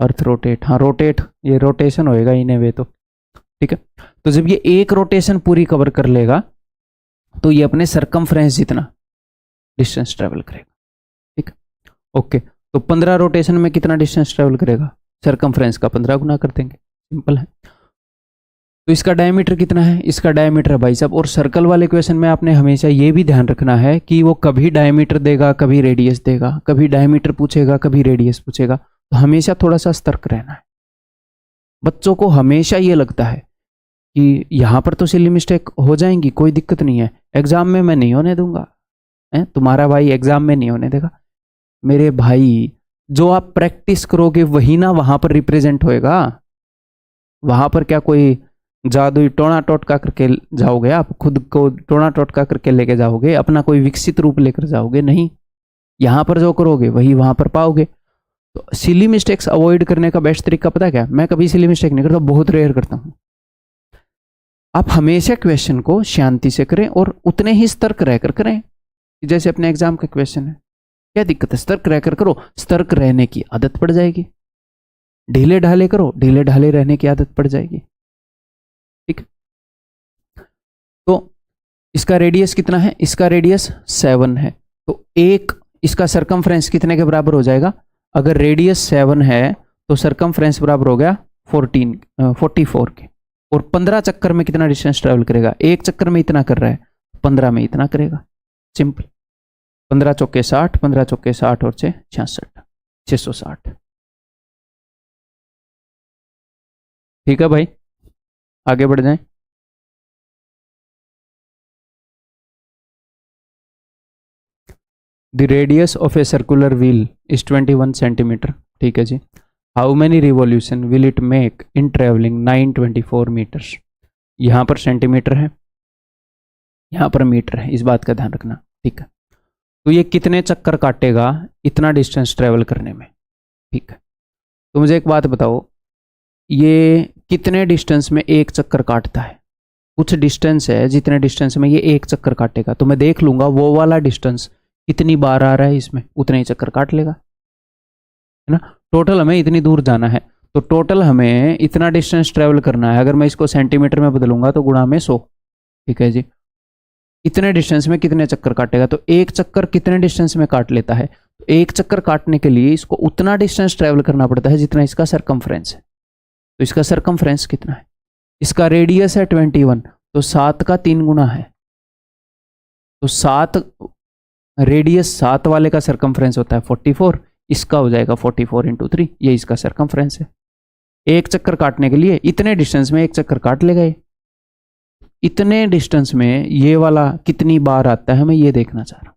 अर्थ रोटेट, हाँ रोटेट, ये रोटेशन होएगा इन्हें वे तो, ठीक है। तो जब ये एक रोटेशन पूरी कवर कर लेगा तो ये अपने सरकमफ्रेंस जितना डिस्टेंस ट्रेवल करेगा, ठीक। ओके, तो 15 रोटेशन में कितना डिस्टेंस ट्रेवल करेगा? सरकमफ्रेंस का 15 गुना कर देंगे, सिंपल है। तो इसका डायमीटर कितना है? इसका डायमीटर है भाई साहब, और सर्कल वाले क्वेश्चन में आपने हमेशा ये भी ध्यान रखना है कि वो कभी डायमीटर देगा, कभी रेडियस देगा, कभी डायमीटर पूछेगा, कभी रेडियस पूछेगा। तो हमेशा थोड़ा सा सतर्क रहना है। बच्चों को हमेशा ये लगता है कि यहाँ पर तो सिली मिस्टेक हो जाएंगी, कोई दिक्कत नहीं है, एग्जाम में मैं नहीं होने दूंगा, है तुम्हारा भाई एग्जाम में नहीं होने देगा। मेरे भाई, जो आप प्रैक्टिस करोगे वही ना वहां पर रिप्रेजेंट होएगा। वहां पर क्या कोई जादुई टोना टोटका करके जाओगे? आप खुद को टोना टोटका करके लेके जाओगे? अपना कोई विकसित रूप लेकर जाओगे? नहीं, यहां पर जो करोगे वही वहां पर पाओगे। तो सिली मिस्टेक्स अवॉइड करने का बेस्ट तरीका पता है क्या? मैं कभी सिली मिस्टेक नहीं करता, बहुत रेयर करता हूं। आप हमेशा क्वेश्चन को शांति से करें और उतने ही सतर्क रहकर करें जैसे अपने एग्जाम का क्वेश्चन है। क्या दिक्कत है? सतर्क रहकर करो, सतर्क रहने की आदत पड़ जाएगी। ढीले ढाले करो, ढीले ढाले रहने की आदत पड़ जाएगी, ठीक। तो इसका रेडियस कितना है? इसका रेडियस 7 है। तो एक इसका सरकमफ्रेंस कितने के बराबर हो जाएगा? अगर रेडियस 7 है तो सरकमफ्रेंस बराबर हो गया 44 के। और 15 चक्कर में कितना डिस्टेंस ट्रेवल करेगा? एक चक्कर में इतना कर रहा है, 15 में इतना करेगा, सिंपल। 15 चौके 60, 15 चौके 60 और 6 66, 660। ठीक है भाई, आगे बढ़ जाएं। The radius of a circular wheel is 21 centimeter, ठीक है जी। How many revolution will it make in travelling 924 meters. यहाँ पर सेंटीमीटर है, यहाँ पर मीटर है, इस बात का ध्यान रखना, ठीक है। तो ये कितने चक्कर काटेगा इतना डिस्टेंस ट्रेवल करने में, ठीक है। तो मुझे एक बात बताओ, ये कितने डिस्टेंस में एक चक्कर काटता है? कुछ डिस्टेंस है, जितने डिस्टेंस में ये एक चक्कर काटेगा, तो मैं देख लूंगा वो वाला डिस्टेंस कितनी बार आ रहा है इसमें, उतने ही चक्कर काट लेगा, है ना। टोटल हमें इतनी दूर जाना है, तो टोटल हमें इतना डिस्टेंस ट्रेवल करना है। अगर मैं इसको सेंटीमीटर में बदलूंगा तो गुणा में 100, ठीक है जी। इतने डिस्टेंस में कितने चक्कर काटेगा, तो एक चक्कर कितने डिस्टेंस में काट लेता है, तो एक चक्कर काटने के लिए इसको उतना डिस्टेंस ट्रेवल करना पड़ता है जितना इसका सरकमफ्रेंस है। तो इसका सरकमफ्रेंस कितना है, इसका रेडियस है 21, तो 7 का 3 गुना है, तो 7 रेडियस 7 वाले का सरकमफ्रेंस होता है 44, इसका हो जाएगा 44 इंटू 3, ये इसका सरकमफ्रेंस है। एक चक्कर काटने के लिए इतने डिस्टेंस में एक चक्कर काट लेगा ये। इतने डिस्टेंस में ये वाला कितनी बार आता है मैं ये देखना चाह रहा हूं,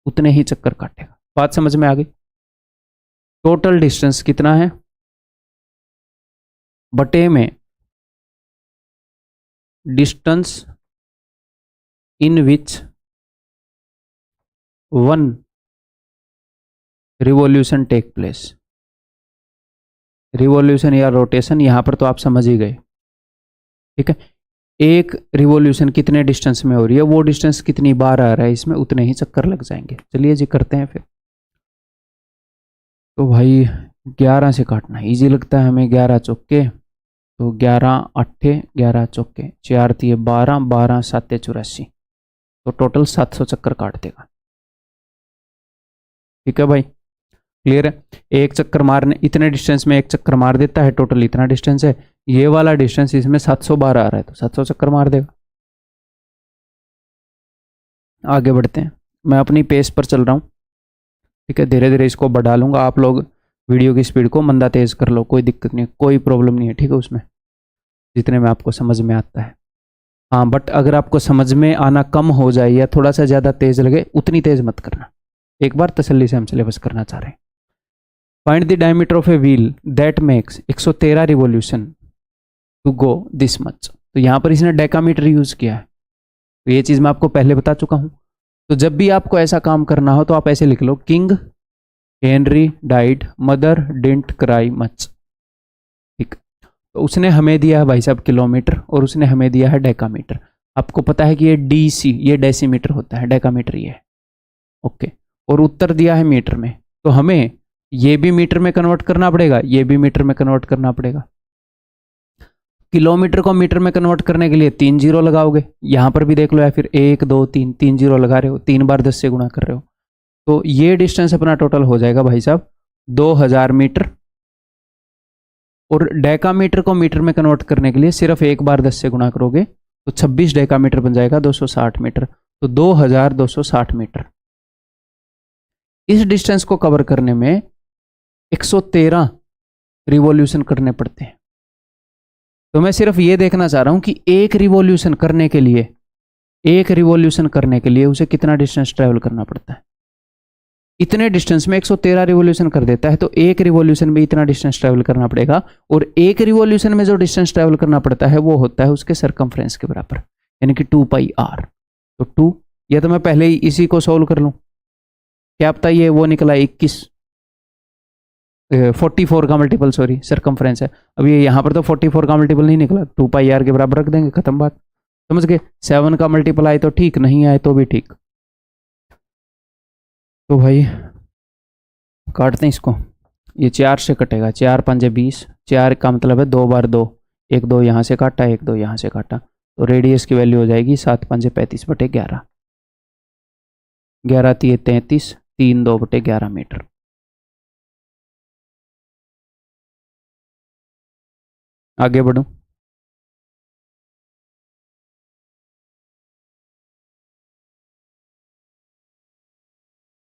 उतने ही चक्कर काटेगा। बात समझ में आ गई। टोटल डिस्टेंस कितना है बटे में distance in which 1 revolution take place. Revolution या रोटेशन यहां पर तो आप समझ ही गए, ठीक है। एक रिवॉल्यूशन कितने डिस्टेंस में हो रही है, वो डिस्टेंस कितनी बार आ रहा है, इसमें उतने ही चक्कर लग जाएंगे। चलिए जी करते हैं फिर। तो भाई 11 से काटना इजी लगता है हमें, 11 चौके, तो 11 अट्ठे 11 चौके 4 तिये 12, 12 साते 84, तो टोटल 700 चक्कर काट देगा। ठीक है भाई, क्लियर है। एक चक्कर मारने इतने डिस्टेंस में एक चक्कर मार देता है, टोटल इतना डिस्टेंस है, ये वाला डिस्टेंस इसमें 700 बार आ रहा है, तो 700 चक्कर मार देगा। आगे बढ़ते हैं, मैं अपनी पेस पर चल रहा हूँ, ठीक है। धीरे धीरे इसको बढ़ा लूंगा, आप लोग वीडियो की स्पीड को मंदा तेज कर लो, कोई दिक्कत नहीं, कोई प्रॉब्लम नहीं है, ठीक है उसमें, जितने में आपको समझ में आता है। हाँ बट अगर आपको समझ में आना कम हो जाए या थोड़ा सा ज़्यादा तेज लगे, उतनी तेज मत करना, एक बार तसल्ली से हम सिलेबस करना चाह रहे हैं। Find the diameter of a wheel that makes 113 revolution to go this much. तो यहाँ पर इसने डेकामीटर यूज़ किया है, तो ये चीज़ मैं आपको पहले बता चुका हूँ। तो जब भी आपको ऐसा काम करना हो तो आप ऐसे लिख लो, king Henry died, mother didn't cry much, ठीक। तो उसने हमें दिया है भाई साहब किलोमीटर, और उसने हमें दिया है डेकामीटर। आपको पता है कि ये डीसी ये डेसीमीटर होता है, डेकामीटर ये है, ओके। और उत्तर दिया है मीटर में, तो हमें ये भी मीटर में कन्वर्ट करना पड़ेगा, ये भी मीटर में कन्वर्ट करना पड़ेगा। किलोमीटर को मीटर में कन्वर्ट करने के लिए 3 जीरो लगाओगे, यहां पर भी देख लो, या फिर 1 2 3 3 जीरो लगा रहे हो, 3 बार 10 से गुणा कर रहे हो, तो ये डिस्टेंस अपना टोटल हो जाएगा भाई साहब 2000 मीटर। और डेकामीटर को मीटर में कन्वर्ट करने के लिए सिर्फ 1 बार 10 से गुणा करोगे तो 26 डेकामीटर बन जाएगा 260 मीटर, तो 2260 मीटर। इस डिस्टेंस को कवर करने में 113 रिवॉल्यूशन करने पड़ते हैं। तो मैं सिर्फ ये देखना चाह रहा हूं कि एक रिवॉल्यूशन करने के लिए उसे कितना डिस्टेंस ट्रेवल करना पड़ता है। इतने डिस्टेंस में 113 रिवॉल्यूशन कर देता है, तो एक रिवॉल्यूशन में इतना डिस्टेंस ट्रेवल करना पड़ेगा, और एक रिवॉल्यूशन में जो डिस्टेंस ट्रेवल करना पड़ता है वो होता है उसके सरकमफ्रेंस के बराबर, यानी कि 2πr। तो 2, या तो मैं पहले ही इसी को सोल्व कर लूं, क्या पता ये वो निकला 44 का मल्टीपल, सॉरी सरकमफ्रेंस है। अब ये यहाँ पर तो 44 का मल्टीपल नहीं निकला, 2πr के बराबर रख देंगे, खत्म बात, समझ गए। 7 का मल्टीपल आए तो ठीक, नहीं आए तो भी ठीक। तो भाई काटते हैं इसको, ये 4 से कटेगा, 4 5 20, 4 का मतलब है 2 बार 2, 1 2 यहाँ से काटा, 1 2 यहाँ से काटा, तो रेडियस की वैल्यू हो जाएगी 7 5 35 बटे 11, 11 3 33, 3 2 बटे 11 मीटर। आगे बढ़ूं,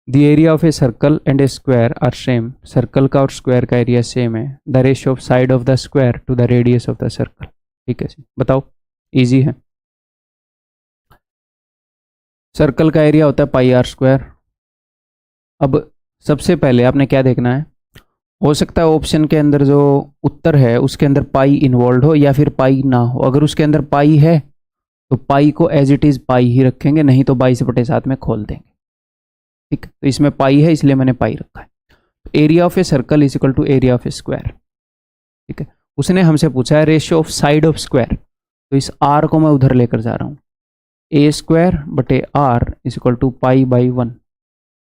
the area of a circle and a square are same. Circle का और स्क्वायर का एरिया सेम है। The ratio of side of the square to the radius of the circle. ठीक है जी, बताओ, इजी है। सर्कल का एरिया होता है πr²। अब सबसे पहले आपने क्या देखना है, हो सकता है ऑप्शन के अंदर जो उत्तर है उसके अंदर पाई इन्वॉल्व हो या फिर पाई ना हो। अगर उसके अंदर पाई है तो पाई को एज इट इज पाई ही रखेंगे, नहीं तो 22/7 में खोल देंगे। ठीक, तो इसमें पाई है इसलिए मैंने पाई रखा है। Area of a circle is equal to area of a square. ठीक है, उसने हमसे पूछा है ratio of side of square, तो इस आर को मैं उधर लेकर जा रहा हूँ। a² बटे r इज इक्वल टू π/1।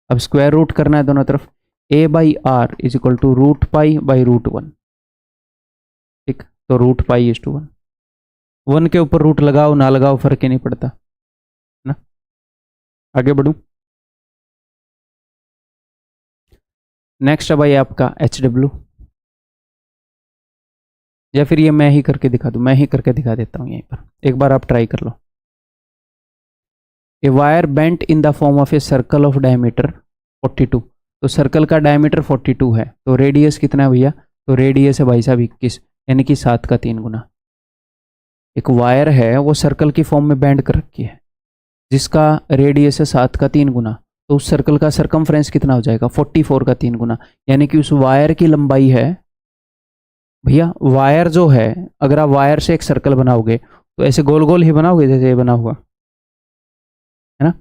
अब स्क्वायर रूट करना है दोनों तरफ, a/r इज इक्वल टू √π/√1। ठीक, तो √π = 1। 1 के ऊपर रूट लगाओ ना लगाओ फर्क ही नहीं पड़ता ना। आगे बढ़ूं। नेक्स्ट है भाई आपका HW, या फिर ये मैं ही करके दिखा दूं, मैं ही करके दिखा देता हूं यहीं पर, एक बार आप ट्राई कर लो। A wire bent in the form of a circle of diameter 42, तो सर्कल का डायमीटर 42 है, तो रेडियस कितना है भैया, तो रेडियस है भाई साहब 21, यानी कि 7 का 3 गुना। एक वायर है वो सर्कल की फॉर्म में बेंड कर रखी है जिसका रेडियस है 7 का 3 गुना, तो उस सर्कल का सरकमफ्रेंस कितना हो जाएगा 44 का 3 गुना, यानी कि उस वायर की लंबाई है भैया, वायर जो है अगर आप वायर से एक सर्कल बनाओगे तो ऐसे गोल गोल ही बनाओगे जैसे ये बना हुआ है ना,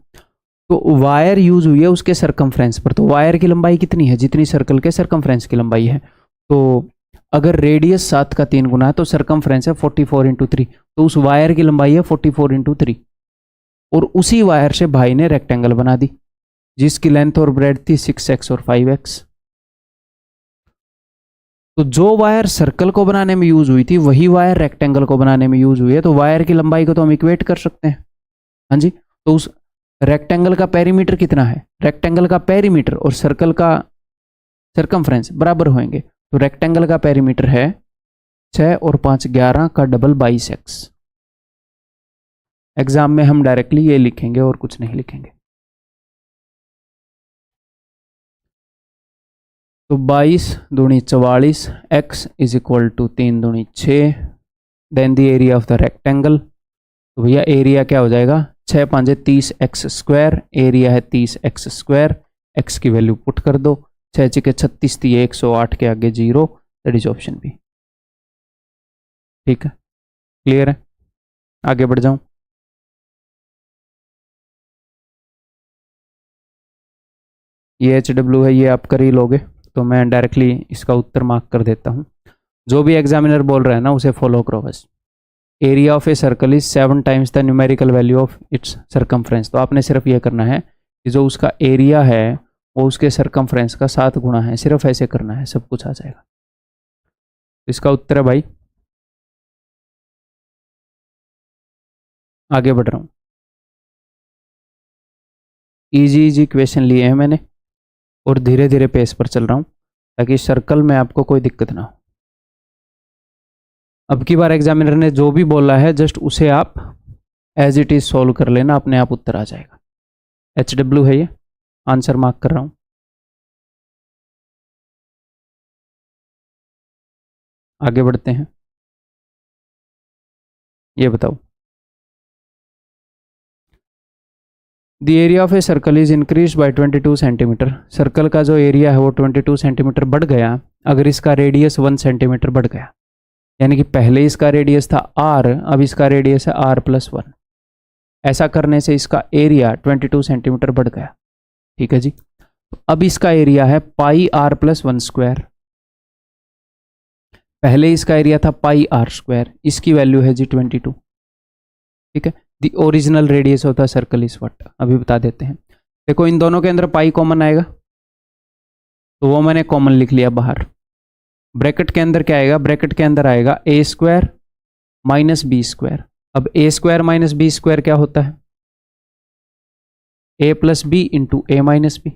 तो वायर यूज हुई है उसके सरकमफ्रेंस पर, तो वायर की लंबाई कितनी है जितनी सर्कल के सरकमफ्रेंस की लंबाई है, तो अगर रेडियस 7 का 3 गुना है तो सरकमफ्रेंस है 44 इंटू 3, तो उस वायर की लंबाई है 44 इंटू 3, और उसी वायर से भाई ने रेक्टेंगल बना दी जिसकी लेंथ और ब्रेड थी 6x और 5x। तो जो वायर सर्कल को बनाने में यूज हुई थी वही वायर रेक्टेंगल को बनाने में यूज हुई है, तो वायर की लंबाई को तो हम इक्वेट कर सकते हैं। हाँ जी, तो उस रेक्टेंगल का पेरीमीटर कितना है, रेक्टेंगल का पेरीमीटर और सर्कल का सरकमफ्रेंस बराबर होंगे, तो रेक्टेंगल का पेरीमीटर है 6 और 5 11 का डबल 22x। एग्जाम में हम डायरेक्टली ये लिखेंगे और कुछ नहीं लिखेंगे। तो 22 दूनी 44, x इज इक्वल टू 3 दूनी 6, then the area of the rectangle, तो भैया एरिया क्या हो जाएगा 6 5 30x स्क्वायर, एरिया है 30x स्क्वायर, x की वैल्यू पुट कर दो, 6 6 36 थी 108 के आगे 0, दैट इज ऑप्शन बी। ठीक है, क्लियर है, आगे बढ़ जाऊं। ये HW है, ये आप कर ही लोगे, तो मैं डायरेक्टली इसका उत्तर मार्क कर देता हूँ। जो भी एग्जामिनर बोल रहा है ना उसे फॉलो करो बस। Area of a circle is 7 times the numerical value of its circumference, तो आपने सिर्फ ये करना है कि जो उसका एरिया है वो उसके सरकमफ्रेंस का 7 गुना है, सिर्फ ऐसे करना है, सब कुछ आ जाएगा। इसका उत्तर है भाई, आगे बढ़ रहा हूँ। इजी इजी क्वेश्चन लिए हैं मैंने और धीरे धीरे पेस पर चल रहा हूँ ताकि सर्कल में आपको कोई दिक्कत ना हो। अब की बार एग्जामिनर ने जो भी बोला है जस्ट उसे आप एज इट इज सॉल्व कर लेना, अपने आप उत्तर आ जाएगा। HW है ये, आंसर मार्क कर रहा हूँ। आगे बढ़ते हैं, ये बताओ। The area of a circle is increase by 22 centimetre, circle का जो एरिया है वो 22 सेंटीमीटर बढ़ गया अगर इसका रेडियस 1 सेंटीमीटर बढ़ गया, यानी कि पहले इसका रेडियस था r, अब इसका रेडियस है r+1। ऐसा करने से इसका एरिया 22 सेंटीमीटर बढ़ गया। ठीक है जी, अब इसका एरिया है पाई r+1 स्क्वायर, पहले इसका एरिया था पाई r स्क्वायर, इसकी वैल्यू है जी 22। ठीक है, the original radius of the circle is what, अभी बता देते हैं। देखो इन दोनों के अंदर पाई कॉमन आएगा, तो वो मैंने कॉमन लिख लिया बाहर। ब्रैकेट के अंदर क्या आएगा, ब्रैकेट के अंदर आएगा a square minus B square. अब a square minus B square क्या होता है, a plus B into A minus B,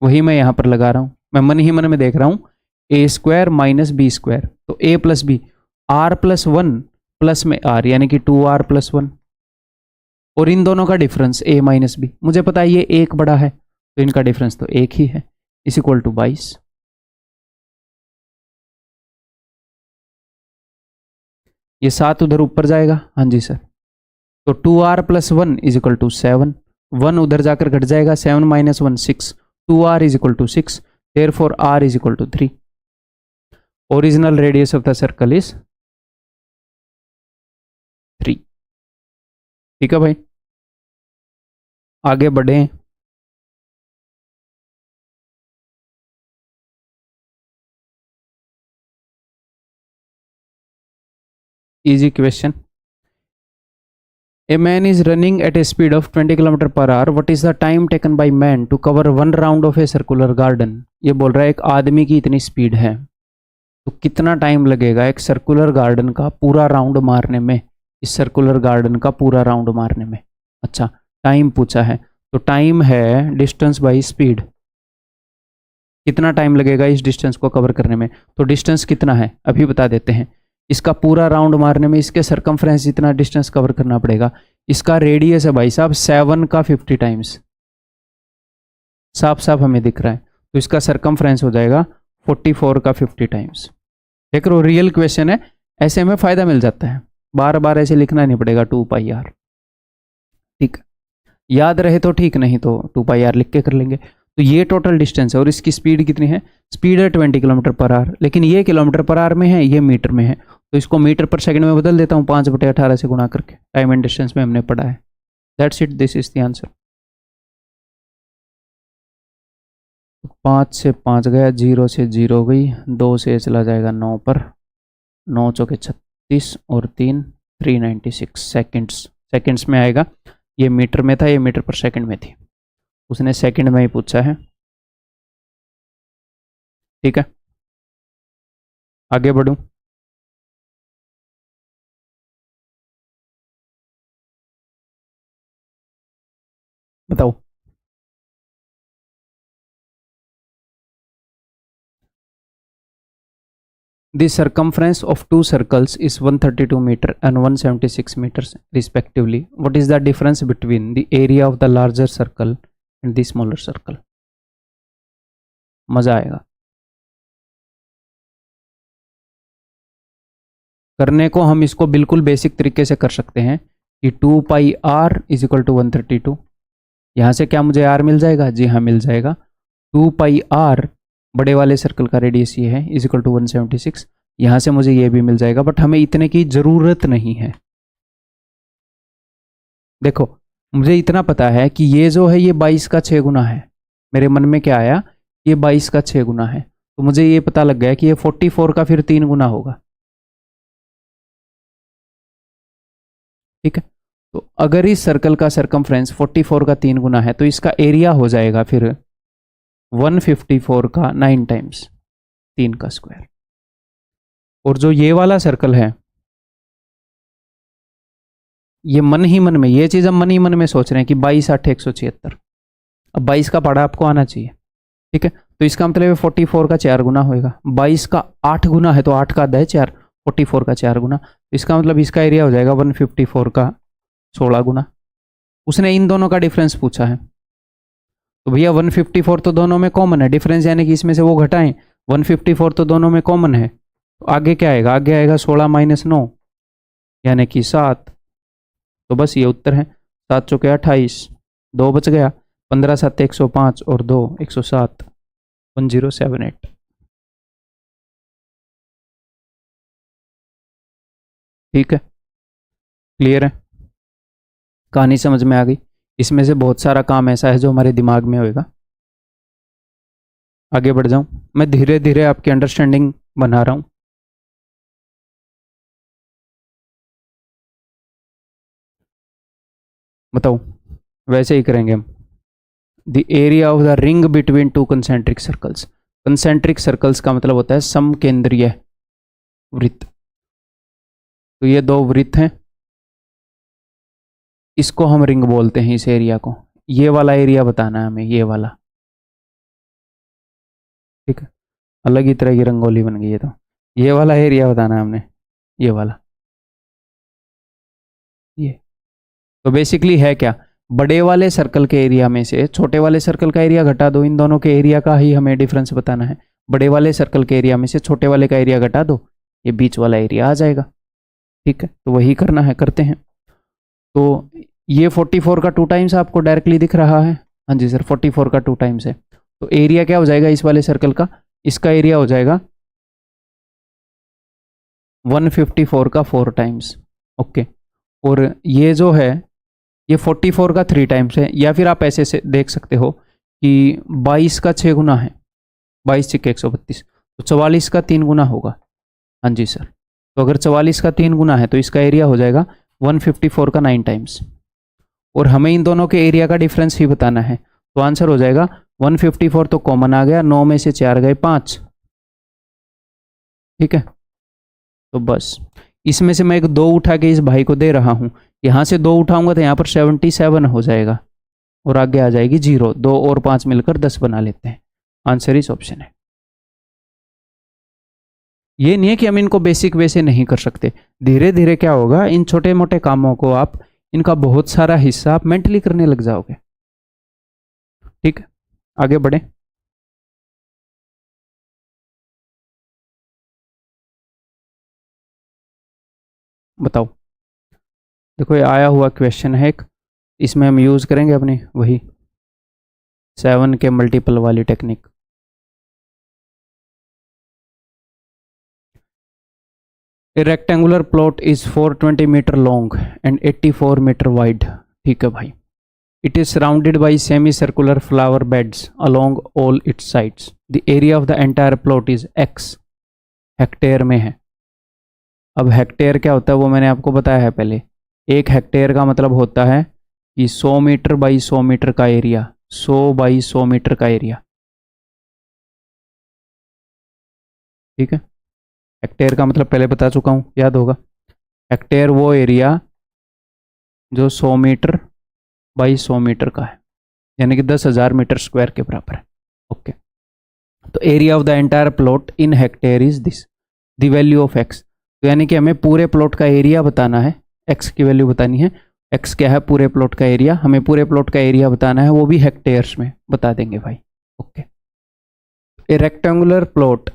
वही मैं यहां पर लगा रहा हूं, मैं मन ही मन में देख रहा हूं a square minus B square, तो a plus B, r+1 plus में r यानी कि 2r+1, और इन दोनों का डिफरेंस a माइनस बी, मुझे पता है ये एक बड़ा है तो इनका डिफरेंस तो एक ही है, इज इक्वल टू 22। ये 7 उधर ऊपर जाएगा, हाँ जी सर, तो 2r+1 इज इक्वल टू 7, 1 उधर जाकर घट जाएगा, 7 minus 1 6, 2r is equal to 6, therefore r is equal to 3। Original radius of the circle is 3। ठीक है भाई, आगे बढ़े। Easy question, A man is running at a speed of 20 km per hour. What is the time taken by man to cover one round of a circular garden? ये बोल रहा है एक आदमी की इतनी स्पीड है तो कितना टाइम लगेगा एक सर्कुलर गार्डन का पूरा राउंड मारने में, इस सर्कुलर गार्डन का पूरा राउंड मारने में। अच्छा, टाइम पूछा है, तो टाइम है डिस्टेंस बाई स्पीड। कितना टाइम लगेगा इस डिस्टेंस को कवर करने में, तो डिस्टेंस कितना है अभी बता देते हैं। इसका पूरा राउंड मारने में इसके सरकमफ्रेंस जितना डिस्टेंस कवर करना पड़ेगा। इसका रेडियस है भाई साहब 7 का 50 टाइम्स, साफ साफ हमें दिख रहा है। तो इसका सरकमफ्रेंस हो जाएगा 44 का 50 टाइम्स। देख रहे हो, रियल क्वेश्चन है, ऐसे में फायदा मिल जाता है, बार बार ऐसे लिखना नहीं पड़ेगा 2πr। ठीक, याद रहे तो ठीक, नहीं तो 2πr लिख के कर लेंगे। तो ये टोटल डिस्टेंस है और इसकी स्पीड कितनी है, स्पीड है 20 km/h, लेकिन ये km/h में है, ये मीटर में है, तो इसको मीटर पर सेकंड में बदल देता हूँ 5/18 से गुणा करके, टाइम एंड डिस्टेंस में हमने पढ़ा है। That's it, this is the answer. 5 से 5 गया, 0 से 0 गई, 2 से चला जाएगा 9 पर, 9 चौके 36 और 3 396 सेकंड्स में आएगा। ये मीटर में था, ये मीटर पर सेकंड में थी, उसने सेकंड में ही पूछा है। ठीक है, आगे बढ़ूं। बताओ, the circumference of two circles is 132 meter and 176 meters respectively. What is the difference between the area of the larger circle and the smaller circle? मजा आएगा करने को। हम इसको बिल्कुल बेसिक तरीके से कर सकते हैं कि 2πr इज इक्वल टू 132। यहाँ से क्या मुझे r मिल जाएगा, जी हाँ मिल जाएगा। 2πr बड़े वाले सर्कल का रेडियस ये है, इज इक्वल टू 176। यहाँ से मुझे ये भी मिल जाएगा, बट हमें इतने की ज़रूरत नहीं है। देखो, मुझे इतना पता है कि ये जो है ये 22 का 6 गुना है। मेरे मन में क्या आया, ये 22 का 6 गुना है, तो मुझे ये पता लग गया कि ये 44 का फिर 3 गुना होगा। ठीक है, तो अगर इस सर्कल का सरकमफ्रेंस 44 का 3 गुना है तो इसका एरिया हो जाएगा फिर 154 का 9 टाइम्स 3 का स्क्वायर। और जो ये वाला सर्कल है, ये मन ही मन में, ये चीज़ हम मन ही मन में सोच रहे हैं कि 22 8 176। अब 22 का पढ़ा आपको आना चाहिए। ठीक है, तो इसका मतलब है 44 का 4 गुना होएगा। 22 का 8 गुना है तो 8 का आधा है 4, 44 का 4 गुना, इसका मतलब इसका एरिया हो जाएगा 154 का 16 गुना। उसने इन दोनों का डिफरेंस पूछा है, तो भैया 154 तो दोनों में कॉमन है, डिफरेंस यानी कि इसमें से वो घटाएं, 154 तो दोनों में कॉमन है, तो आगे क्या आएगा, आगे आएगा 16 - 9 यानी कि 7। तो बस ये उत्तर है, 7 चौके 28, 2 बच गया, 15 7 105 और 2 107, 1078। ठीक है, क्लियर है, कहानी समझ में आ गई। इसमें से बहुत सारा काम ऐसा है जो हमारे दिमाग में होएगा। आगे बढ़ जाऊं, मैं धीरे धीरे आपकी अंडरस्टैंडिंग बना रहा हूं। बताओ, वैसे ही करेंगे हम। The area of the ring between two concentric circles. Concentric circles का मतलब होता है समकेंद्रीय वृत्त। तो ये दो वृत्त हैं, इसको हम रिंग बोलते हैं, इस एरिया को। ये वाला एरिया बताना है हमें, ये वाला। ठीक है, अलग ही तरह की रंगोली बन गई है। तो ये वाला एरिया बताना है हमने, ये वाला, ये। तो बेसिकली है क्या, बड़े वाले सर्कल के एरिया में से छोटे वाले सर्कल का एरिया घटा दो, इन दोनों के एरिया का ही हमें डिफरेंस बताना है। बड़े वाले सर्कल के एरिया में से छोटे वाले का एरिया घटा दो, ये बीच वाला एरिया आ जाएगा। ठीक है, तो वही करना है, करते हैं। तो ये 44 का 2 टाइम्स आपको डायरेक्टली दिख रहा है, हाँ जी सर 44 का 2 टाइम्स है। तो एरिया क्या हो जाएगा इस वाले सर्कल का, इसका एरिया हो जाएगा 154 का 4 टाइम्स। ओके, और ये जो है ये 44 का 3 टाइम्स है, या फिर आप ऐसे से देख सकते हो कि 22 का 6 गुना है, 22 × 132, तो 44 का 3 गुना होगा। हाँ जी सर, तो अगर 44 का 3 गुना है तो इसका एरिया हो जाएगा 154 का 9 टाइम्स। और हमें इन दोनों के एरिया का डिफरेंस ही बताना है, तो आंसर हो जाएगा 154 तो कॉमन आ गया, 9 में से 4 गए 5। ठीक है, तो बस इसमें से मैं एक 2 उठा के इस भाई को दे रहा हूँ, यहाँ से 2 उठाऊंगा तो यहाँ पर 77 हो जाएगा और आगे आ जाएगी 0। 2 और 5 मिलकर 10 बना लेते हैं। आंसर इस ऑप्शन है। ये नहीं है कि हम इनको बेसिक वे से नहीं कर सकते, धीरे धीरे क्या होगा, इन छोटे मोटे कामों को आप, इनका बहुत सारा हिस्सा आप मेंटली करने लग जाओगे। ठीक है, आगे बढ़े। बताओ, देखो ये आया हुआ क्वेश्चन है एक, इसमें हम यूज करेंगे अपनी वही 7 के मल्टीपल वाली technique. A rectangular plot is 420 meter long and 84 meter wide। ठीक है भाई। It is surrounded by semicircular flower beds along all its sides। The area of the entire plot is x। Hectare में है। अब हेक्टेयर क्या होता है वो मैंने आपको बताया है पहले। 1 हेक्टेयर का मतलब होता है कि 100 मीटर बाई 100 मीटर का एरिया, 100 बाई 100 मीटर का एरिया। ठीक है, हेक्टेयर का मतलब पहले बता चुका हूँ, याद होगा। हेक्टेयर वो एरिया जो 100 मीटर बाई 100 मीटर का है, यानी कि 10,000 मीटर स्क्वायर के बराबर है। ओके, तो area of the entire plot in hectare is this, the value of x. तो यानी कि हमें पूरे प्लॉट का एरिया बताना है, एक्स की वैल्यू बतानी है। एक्स क्या है, पूरे प्लॉट का एरिया, हमें पूरे प्लॉट का एरिया बताना है, वो भी हेक्टेयर्स में बता देंगे भाई। Okay, A rectangular plot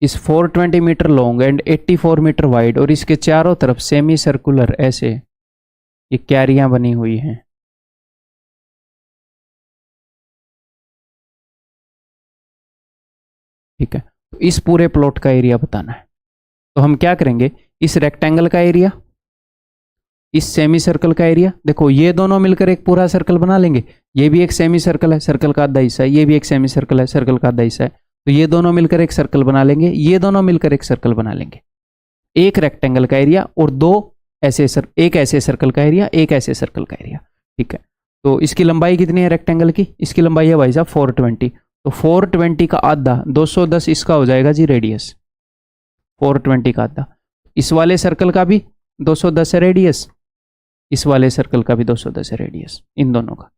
is 420 metre long and 84 metre wide, और इसके चारों तरफ सेमी सर्कुलर ऐसे ये क्यारियां बनी हुई हैं। ठीक है, तो इस पूरे प्लॉट का एरिया बताना है। तो हम क्या करेंगे, इस रेक्टेंगल का एरिया, इस सेमी सर्कल का एरिया, देखो ये दोनों मिलकर एक पूरा सर्कल बना लेंगे। ये भी एक सेमी सर्कल है, सर्कल का आधा हिस्सा है, ये भी एक सेमी सर्कल है, सर्कल का आधा हिस्सा है। तो ये दोनों मिलकर एक सर्कल बना लेंगे, ये दोनों मिलकर एक सर्कल बना लेंगे। एक रेक्टेंगल का एरिया और एक ऐसे सर्कल का एरिया, एक ऐसे सर्कल का एरिया। ठीक है, तो इसकी लंबाई कितनी है रेक्टेंगल की, इसकी लंबाई है भाई साहब 420। तो 420 का आधा 210 इसका हो जाएगा जी रेडियस, 420 का आधा। इस वाले सर्कल का भी 210 है रेडियस, इस वाले सर्कल का भी 210 है रेडियस, इन दोनों का।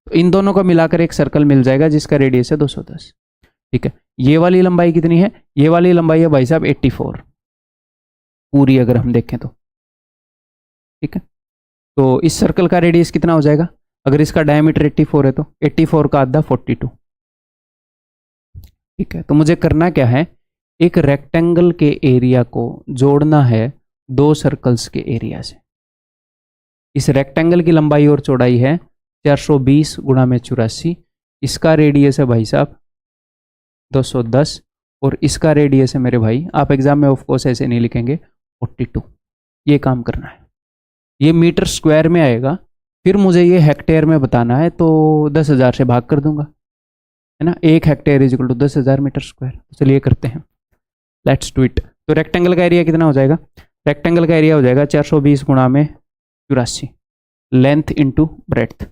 तो इन दोनों का मिलाकर एक सर्कल मिल जाएगा जिसका रेडियस है 210। ठीक है, ये वाली लंबाई कितनी है, ये वाली लंबाई है भाई साहब 84 पूरी, अगर हम देखें तो। ठीक है, तो इस सर्कल का रेडियस कितना हो जाएगा, अगर इसका डायमीटर 84 है तो 84 का आधा 42। ठीक है, तो मुझे करना क्या है, एक रेक्टेंगल के एरिया को जोड़ना है 2 सर्कल्स के एरिया से। इस रेक्टेंगल की लंबाई और चौड़ाई है 420 गुणा में 84, इसका रेडियस है भाई साहब 210, और इसका रेडियस है मेरे भाई, आप एग्जाम में ऑफ कोर्स ऐसे नहीं लिखेंगे, 42। ये काम करना है, ये मीटर स्क्वायर में आएगा, फिर मुझे ये हेक्टेयर में बताना है, तो 10,000 से भाग कर दूंगा, है ना। 1 hectare is equal to 10,000 metre square. चलिए करते हैं, लेट्स डू इट। तो रेक्टेंगल का एरिया कितना हो जाएगा, रेक्टेंगल का एरिया हो जाएगा 420 गुणा में 84, लेंथ इंटू ब्रेड्थ,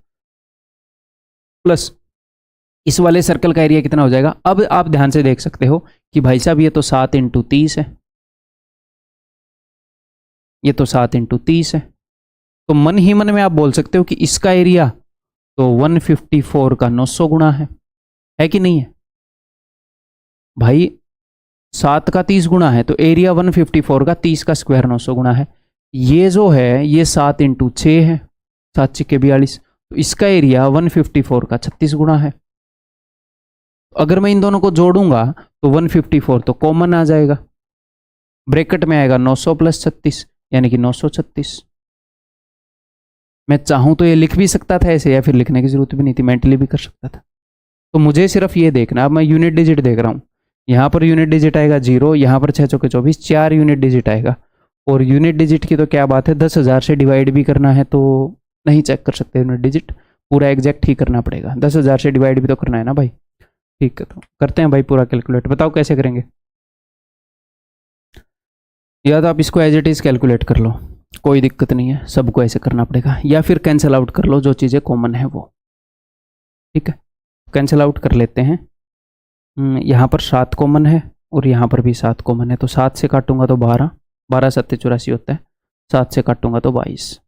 प्लस इस वाले सर्कल का एरिया कितना हो जाएगा। अब आप ध्यान से देख सकते हो कि भाई साहब ये तो 7 इंटू 30 है, ये तो 7 इंटू 30 है। तो मन ही मन में आप बोल सकते हो कि इसका एरिया तो 154 का 900 गुणा है कि नहीं है भाई। 7 का 30 गुणा है तो एरिया 154 का 30 का स्क्वायर 900 गुणा है। ये जो है ये 7 इंटू 6 है, 7 6 42, तो इसका एरिया 154 का 36 गुणा है। अगर मैं इन दोनों को जोड़ूंगा तो 154 तो कॉमन आ जाएगा, ब्रैकेट में आएगा 900 प्लस 36 यानी कि 936। मैं चाहूं तो ये लिख भी सकता था ऐसे, या फिर लिखने की जरूरत भी नहीं थी, मेंटली भी कर सकता था। तो मुझे सिर्फ ये देखना, अब मैं यूनिट डिजिट देख रहा हूं, यहाँ पर यूनिट डिजिट आएगा 0, यहाँ पर 6 चौके 24, 4 यूनिट डिजिट आएगा। और यूनिट डिजिट की तो क्या बात है, 10,000 से डिवाइड भी करना है तो नहीं चेक कर सकते यूनिट डिजिट, पूरा एग्जैक्ट ही करना पड़ेगा। 10,000 से डिवाइड भी तो करना है ना भाई। ठीक है, तो करते हैं भाई पूरा कैलकुलेट, बताओ कैसे करेंगे। या तो आप इसको एज इट इज कैलकुलेट कर लो, कोई दिक्कत नहीं है, सबको ऐसे करना पड़ेगा, या फिर कैंसिल आउट कर लो जो चीज़ें कॉमन है वो। ठीक है, कैंसिल आउट कर लेते हैं। यहाँ पर 7 कॉमन है और यहाँ पर भी 7 कॉमन है, तो 7 से काटूंगा तो 12, 12 7 84 होता है, 7 से काटूंगा तो 22।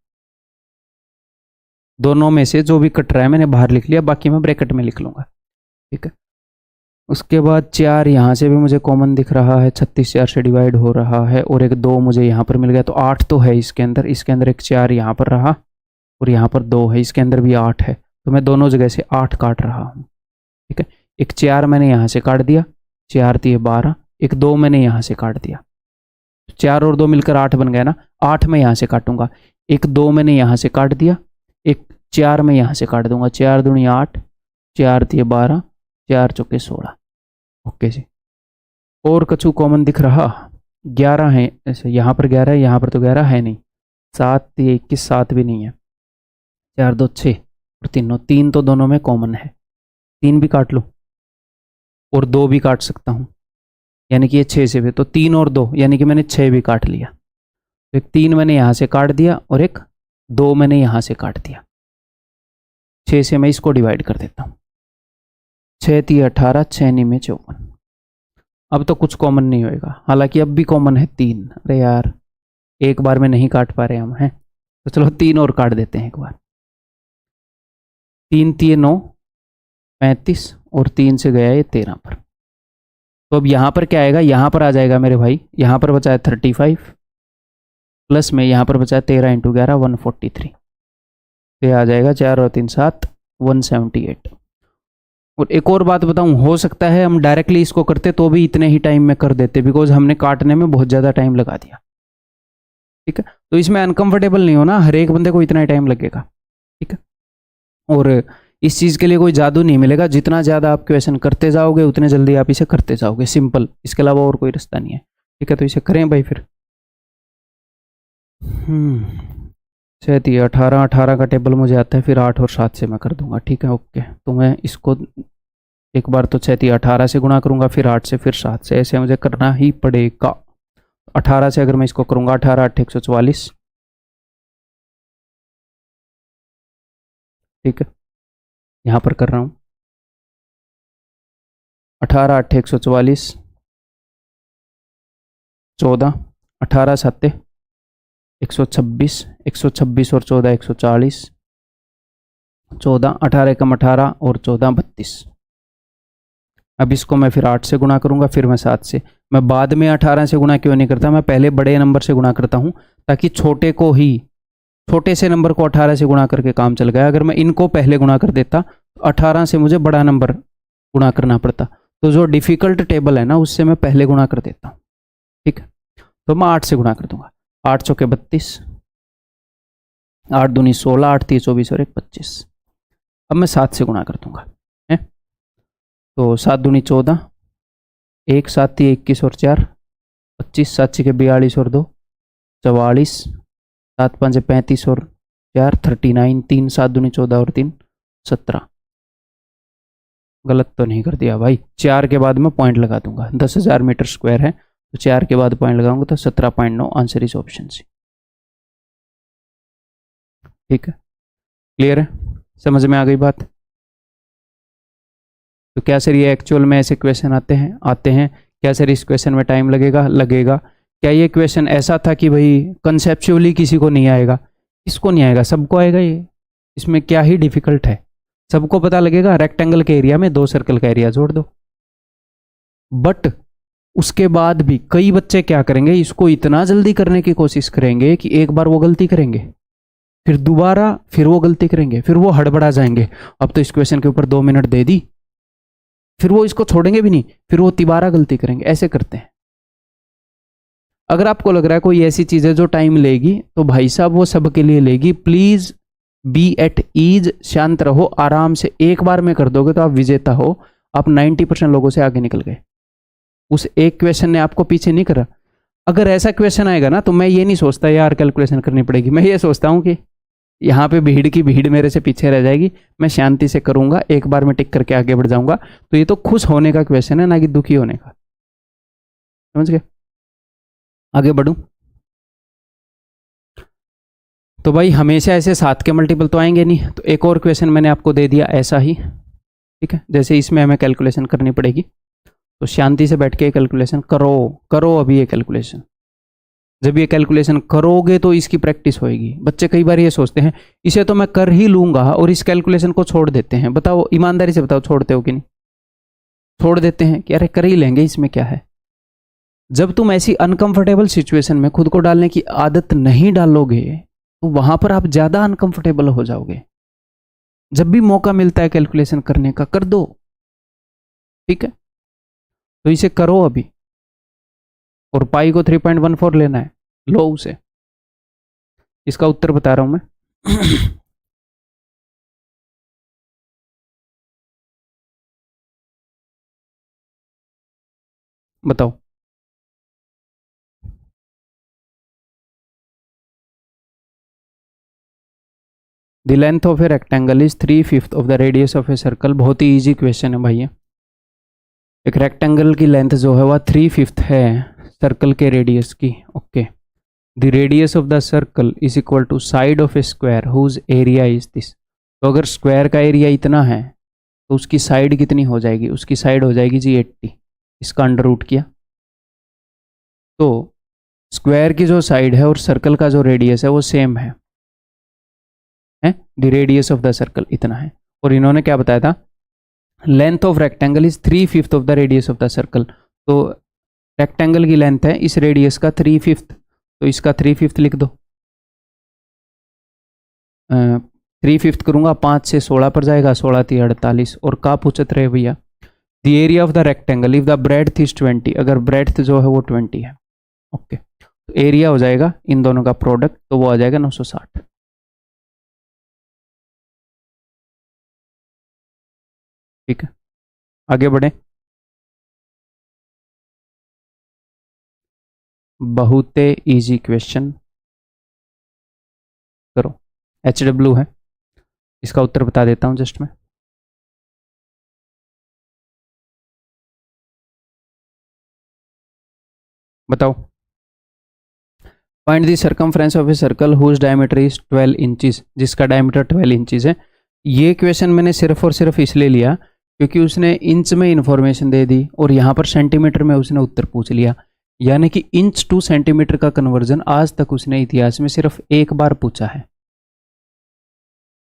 दोनों में से जो भी कट रहा है मैंने बाहर लिख लिया, बाकी मैं ब्रैकेट में लिख लूँगा, ठीक है। उसके बाद 4 यहाँ से भी मुझे कॉमन दिख रहा है, 36 4 से डिवाइड हो रहा है, और एक 2 मुझे यहाँ पर मिल गया, तो 8 तो है इसके अंदर एक 4 यहाँ पर रहा और यहाँ पर 2 है, इसके अंदर भी 8 है, तो मैं दोनों जगह से 8 काट रहा हूँ, ठीक है। एक 4 मैंने यहाँ से काट दिया, 4 3 12, एक 2 मैंने यहाँ से काट दिया, 4 और 2 मिलकर 8 बन गया ना, 8 मैं यहाँ से काटूंगा, एक 2 मैंने यहाँ से काट दिया, एक 4 मैं यहाँ से काट दूंगा, 4 दूनी 8, 4 3 12, 4 चौके 16, ओके जी। और कछु कॉमन दिख रहा, 11 है, ऐसे यहाँ पर 11 है, यहाँ पर तो 11 है नहीं, 7 3 21, 7 भी नहीं है, 4 2 6 और 3 तो दोनों में कॉमन है, 3 भी काट लो और 2 भी काट सकता हूँ, यानी कि ये 6 से भी, तो 3 और 2 यानी कि मैंने 6 भी काट लिया, तो एक 3 मैंने यहाँ से काट दिया और एक 2 मैंने यहाँ से काट दिया, 6 से मैं इसको डिवाइड कर देता हूँ, 6 3 18, 6 9 में 54। अब तो कुछ कॉमन नहीं होएगा, हालांकि अब भी कॉमन है 3, अरे यार एक बार में नहीं काट पा रहे हम हैं, तो चलो 3 और काट देते हैं एक बार, 3 3 9 35 और 3 से गया ये 13 पर, तो अब यहाँ पर क्या आएगा, यहाँ पर आ जाएगा मेरे भाई, यहाँ पर बचा है 35 प्लस में यहाँ पर बचा है 13 इंटू 11 143, तो आ जाएगा 4 और 3 7 178। और एक और बात बताऊं, हो सकता है हम डायरेक्टली इसको करते तो भी इतने ही टाइम में कर देते, बिकॉज हमने काटने में बहुत ज़्यादा टाइम लगा दिया, ठीक है। तो इसमें अनकंफर्टेबल नहीं होना, हर एक बंदे को इतना ही टाइम लगेगा, ठीक है। और इस चीज़ के लिए कोई जादू नहीं मिलेगा, जितना ज़्यादा आप क्वेश्चन करते जाओगे उतने जल्दी आप इसे करते जाओगे, सिंपल, इसके अलावा और कोई रास्ता नहीं है, ठीक है। तो इसे करें भाई फिर। 6 18 18 का टेबल मुझे आता है, फिर 8 और 7 से मैं कर दूंगा, ठीक है, ओके। तो मैं इसको एक बार तो 6 18 से गुणा करूंगा, फिर 8 से, फिर 7 से, ऐसे मुझे करना ही पड़ेगा। 18 से अगर मैं इसको करूंगा, 18 8 144, ठीक है, यहाँ पर कर रहा हूँ, 18 8 144, 14 18 7 126, 126 और 14 140, 14 18 एकम 18 और 14 32। अब इसको मैं फिर 8 से गुणा करूंगा, फिर मैं 7 से। मैं बाद में 18 से गुणा क्यों नहीं करता, मैं पहले बड़े नंबर से गुणा करता हूं, ताकि छोटे से नंबर को 18 से गुणा करके काम चल गया। अगर मैं इनको पहले गुणा कर देता तो 18 से मुझे बड़ा नंबर गुणा करना पड़ता, तो जो डिफिकल्ट टेबल है ना उससे मैं पहले गुणा कर देता हूँ, ठीक है। तो मैं 8 से गुणा कर दूंगा, 8 चौके 32, 8 दूनी 16, 8 3 24 और 1 25। अब मैं 7 से गुणा कर दूंगा, है तो 7 दूनी 14, 1 7 3 21 और 4 25, 7 6 42 और 2 44, 7 5 35 और 4 39, 3 7 दूनी 14 और 3 17। गलत तो नहीं कर दिया भाई, 4 के बाद मैं पॉइंट लगा दूंगा, 10,000 मीटर स्क्वायर है तो 4 के बाद पॉइंट लगाऊंगा तो 17.9, आंसर इज ऑप्शन सी, ठीक है। क्लियर है, समझ में आ गई बात। तो क्या सर ये एक्चुअल में ऐसे क्वेश्चन आते हैं क्या सर इस क्वेश्चन में टाइम लगेगा। क्या ये क्वेश्चन ऐसा था कि भाई कंसेप्चुअली किसी को नहीं आएगा, किसको नहीं आएगा, सबको आएगा ये, इसमें क्या ही डिफिकल्ट है, सबको पता लगेगा। रेक्टेंगल के एरिया में 2 सर्कल का एरिया जोड़ दो। बट उसके बाद भी कई बच्चे क्या करेंगे, इसको इतना जल्दी करने की कोशिश करेंगे कि एक बार वो गलती करेंगे, फिर दोबारा फिर वो गलती करेंगे, फिर वो हड़बड़ा जाएंगे, अब तो इस क्वेश्चन के ऊपर 2 मिनट दे दी, फिर वो इसको छोड़ेंगे भी नहीं, फिर वो तिबारा गलती करेंगे, ऐसे करते हैं। अगर आपको लग रहा है कोई ऐसी चीज है जो टाइम लेगी, तो भाई साहब वो सबके लिए लेगी। प्लीज बी एट ईज, शांत रहो, आराम से, एक बार में कर दोगे तो आप विजेता हो। आप 90% लोगों से आगे निकल गए, उस एक क्वेश्चन ने आपको पीछे नहीं करा। अगर ऐसा क्वेश्चन आएगा ना तो मैं ये नहीं सोचता यार कैलकुलेशन करनी पड़ेगी, मैं ये सोचता हूँ कि यहाँ पे भीड़ की भीड़ मेरे से पीछे रह जाएगी, मैं शांति से करूंगा, एक बार में टिक करके आगे बढ़ जाऊंगा। तो ये तो खुश होने का क्वेश्चन है, ना कि दुखी होने का, समझ गए। आगे बढ़ूं तो भाई हमेशा ऐसे 7 के मल्टीपल तो आएंगे नहीं, तो एक और क्वेश्चन मैंने आपको दे दिया ऐसा ही, ठीक है, जैसे इसमें हमें कैलकुलेशन करनी पड़ेगी, तो शांति से बैठ के कैलकुलेशन करो अभी ये कैलकुलेशन। जब ये कैलकुलेशन करोगे तो इसकी प्रैक्टिस होएगी। बच्चे कई बार ये सोचते हैं इसे तो मैं कर ही लूंगा और इस कैलकुलेशन को छोड़ देते हैं। बताओ ईमानदारी से बताओ, छोड़ते हो कि नहीं? छोड़ देते हैं कि अरे कर ही लेंगे, इसमें क्या है। जब तुम ऐसी अनकंफर्टेबल सिचुएशन में खुद को डालने की आदत नहीं डालोगे तो वहां पर आप ज्यादा अनकंफर्टेबल हो जाओगे। जब भी मौका मिलता है कैलकुलेशन करने का, कर दो। ठीक है, तो इसे करो अभी। और पाई को 3.14 लेना है, लो उसे। इसका उत्तर बता रहा हूं मैं। बताओ। The length of a rectangle is 3/5 of the radius of a circle. बहुत ही इजी क्वेश्चन है भाई ये। एक रेक्टेंगल की लेंथ जो है वह 3/5 है सर्कल के रेडियस की। Okay, the radius of the circle is equal to side of a square whose area is this. तो अगर स्क्वायर का एरिया इतना है तो उसकी साइड कितनी हो जाएगी? उसकी साइड हो जाएगी जी 80। इसका अंडर रूट किया तो स्क्वायर की जो साइड है और सर्कल का जो रेडियस है वो सेम है। The radius of the circle इतना है। और इन्होंने क्या बताया था? Length of rectangle is 3/5 of the radius of the circle. तो रेक्टेंगल की लेंथ है इस रेडियस का 3/5, तो इसका 3/5 लिख दो। 3/5 करूंगा, 5 से 16 पर जाएगा, 16 3 48। और का पूछत रहे भैया? The area of the rectangle if the breadth is 20। अगर ब्रेड्थ जो है वो 20 है। ओके, तो एरिया हो जाएगा इन दोनों का प्रोडक्ट, तो वो आ जाएगा 960। ठीक है, आगे बढ़े। बहुत इजी क्वेश्चन, करो। HW है, इसका उत्तर बता देता हूं जस्ट में। बताओ। Find the circumference of a circle whose diameter is 12 inches. जिसका डायमीटर 12 इंचेस है। ये क्वेश्चन मैंने सिर्फ और सिर्फ इसलिए लिया क्योंकि उसने इंच में इंफॉर्मेशन दे दी और यहाँ पर सेंटीमीटर में उसने उत्तर पूछ लिया। यानी कि इंच टू सेंटीमीटर का कन्वर्जन आज तक उसने इतिहास में सिर्फ एक बार पूछा है।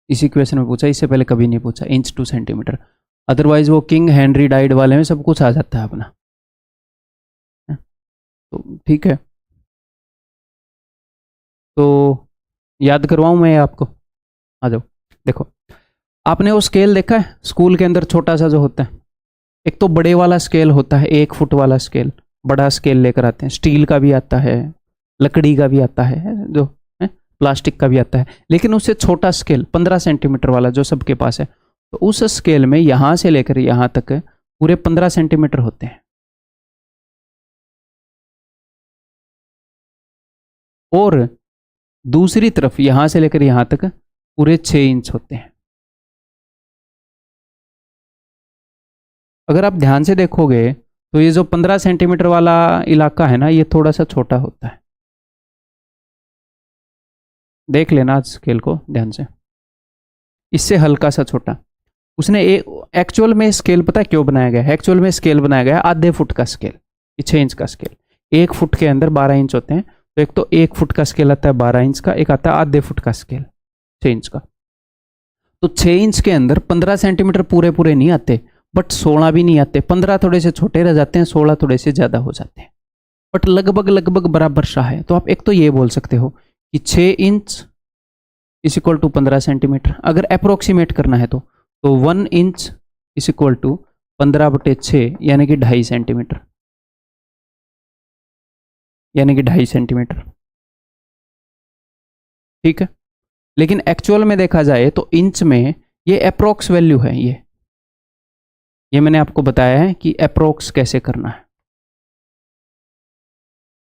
इसी क्वेश्चन में पूछा, इससे पहले कभी नहीं पूछा इंच टू सेंटीमीटर। अदरवाइज वो किंग हेनरी डाइड वाले में सब कुछ आ जाता है अपना। तो ठीक है, तो याद करवाऊं मैं आपको? आ जाओ। देखो, आपने वो स्केल देखा है स्कूल के अंदर छोटा सा जो होता है? एक तो बड़े वाला स्केल होता है, 1 फुट वाला स्केल, बड़ा स्केल लेकर आते हैं। स्टील का भी आता है, लकड़ी का भी आता है, जो है प्लास्टिक का भी आता है। लेकिन उससे छोटा स्केल 15 सेंटीमीटर वाला जो सबके पास है, तो उस स्केल में यहां से लेकर यहां तक पूरे 15 सेंटीमीटर होते हैं। और दूसरी तरफ यहां से लेकर यहां तक पूरे 6 इंच होते हैं। अगर आप ध्यान से देखोगे तो ये जो 15 सेंटीमीटर वाला इलाका है ना, ये थोड़ा सा छोटा होता है। देख लेना स्केल को ध्यान से, इससे हल्का सा छोटा। उसने एक्चुअल में स्केल पता है क्यों बनाया गया है? एक्चुअल में स्केल बनाया गया है आधे फुट का स्केल, 6 इंच का स्केल। 1 फुट के अंदर 12 इंच होते हैं, तो एक तो 1 फुट का स्केल आता है 12 इंच का, एक आता है आधे फुट का स्केल 6 इंच का। तो 6 इंच के अंदर 15 सेंटीमीटर पूरे पूरे नहीं आते, बट 16 भी नहीं आते। 15 थोड़े से छोटे रह जाते हैं, 16 थोड़े से ज्यादा हो जाते हैं, बट लगभग लगभग बराबर सा है। तो आप एक तो ये बोल सकते हो कि 6 inch is equal to 15 centimetre. अगर अप्रोक्सीमेट करना है तो 1 इंच इज इक्वल टू 15/6 यानी कि 2.5 सेंटीमीटर, यानी कि 2.5 सेंटीमीटर। ठीक है, लेकिन एक्चुअल में देखा जाए तो इंच में ये अप्रोक्स वैल्यू है। ये मैंने आपको बताया है कि अप्रोक्स कैसे करना है,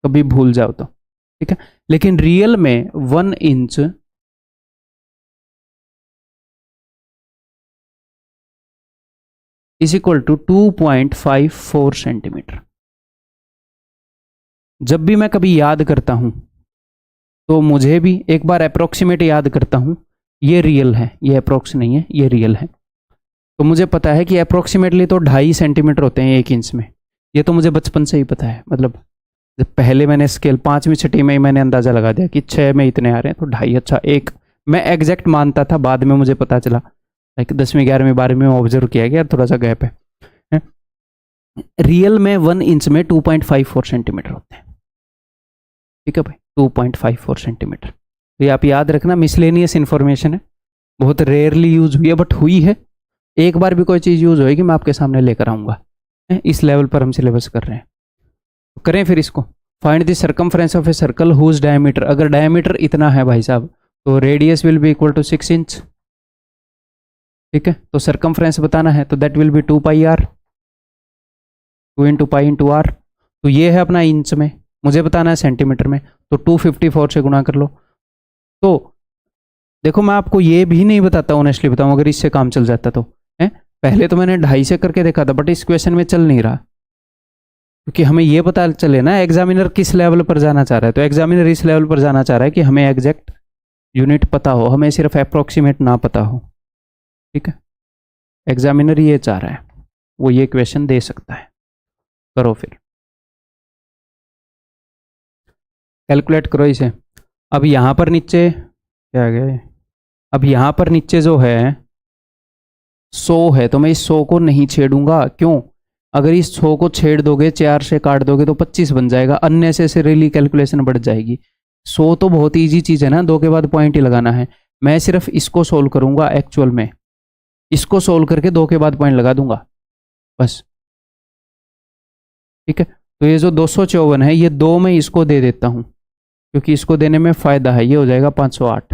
कभी भूल जाओ तो। ठीक है, लेकिन रियल में 1 inch is equal to 2.54 centimetre. जब भी मैं कभी याद करता हूं तो मुझे भी एक बार अप्रोक्सीमेट याद करता हूं। ये रियल है, ये अप्रोक्स नहीं है, ये रियल है। तो मुझे पता है कि अप्रोक्सीमेटली तो 2.5 सेंटीमीटर होते हैं 1 इंच में। ये तो मुझे बचपन से ही पता है, मतलब जब पहले मैंने स्केल 5वीं 6वीं में ही मैंने अंदाज़ा लगा दिया कि 6 में इतने आ रहे हैं तो 2.5, अच्छा 1 मैं एग्जैक्ट मानता था, बाद में मुझे पता चला लाइक 10वीं 11वीं 12वीं में ऑब्जर्व किया गया थोड़ा सा गैप है। रियल में 1 इंच में 2.54 सेंटीमीटर होते हैं। ठीक है भाई, 2.54 सेंटीमीटर। तो ये आप याद रखना, मिसलेनियस इन्फॉर्मेशन है, बहुत रेयरली यूज हुई है बट हुई है। एक बार भी कोई चीज़ यूज होएगी मैं आपके सामने लेकर आऊँगा। इस लेवल पर हम सिलेबस कर रहे हैं, तो करें फिर इसको। Find the circumference of a circle whose diameter, अगर डायमीटर इतना है भाई साहब तो radius will be equal to 6 inch. ठीक है, तो सर्कमफ्रेंस बताना है तो that will be 2 pi r, 2 into pi into r. तो ये है अपना इंच में, मुझे बताना है सेंटीमीटर में, तो 254 से गुणा कर लो। तो देखो मैं आपको ये भी नहीं बताता, ऑनेस्टली बताऊं, अगर इससे काम चल जाता तो है। पहले तो मैंने 2.5 से करके देखा था बट इस क्वेश्चन में चल नहीं रहा, क्योंकि हमें ये पता चले ना एग्जामिनर किस लेवल पर जाना चाह रहा है। तो एग्जामिनर इस लेवल पर जाना चाह रहा है कि हमें एग्जैक्ट यूनिट पता हो, हमें सिर्फ अप्रोक्सीमेट ना पता हो। ठीक है, एग्जामिनर ये चाह रहा है, वो ये क्वेश्चन दे सकता है। करो फिर, कैलकुलेट करो इसे। अब यहाँ पर नीचे क्या गया, अब यहाँ पर नीचे जो है 100 है, तो मैं इस 100 को नहीं छेड़ूंगा। क्यों? अगर इस 100 को छेड़ दोगे, 4 से काट दोगे तो 25 बन जाएगा, अननेसेसरीली कैलकुलेशन बढ़ जाएगी। 100 तो बहुत ईजी चीज़ है ना, 2 के बाद पॉइंट ही लगाना है। मैं सिर्फ इसको सोल्व करूंगा एक्चुअल में, इसको सोल्व करके 2 के बाद पॉइंट लगा दूंगा बस। ठीक है, तो ये जो 254 है ये 2 में इसको दे देता हूँ, क्योंकि इसको देने में फ़ायदा है, ये हो जाएगा 508।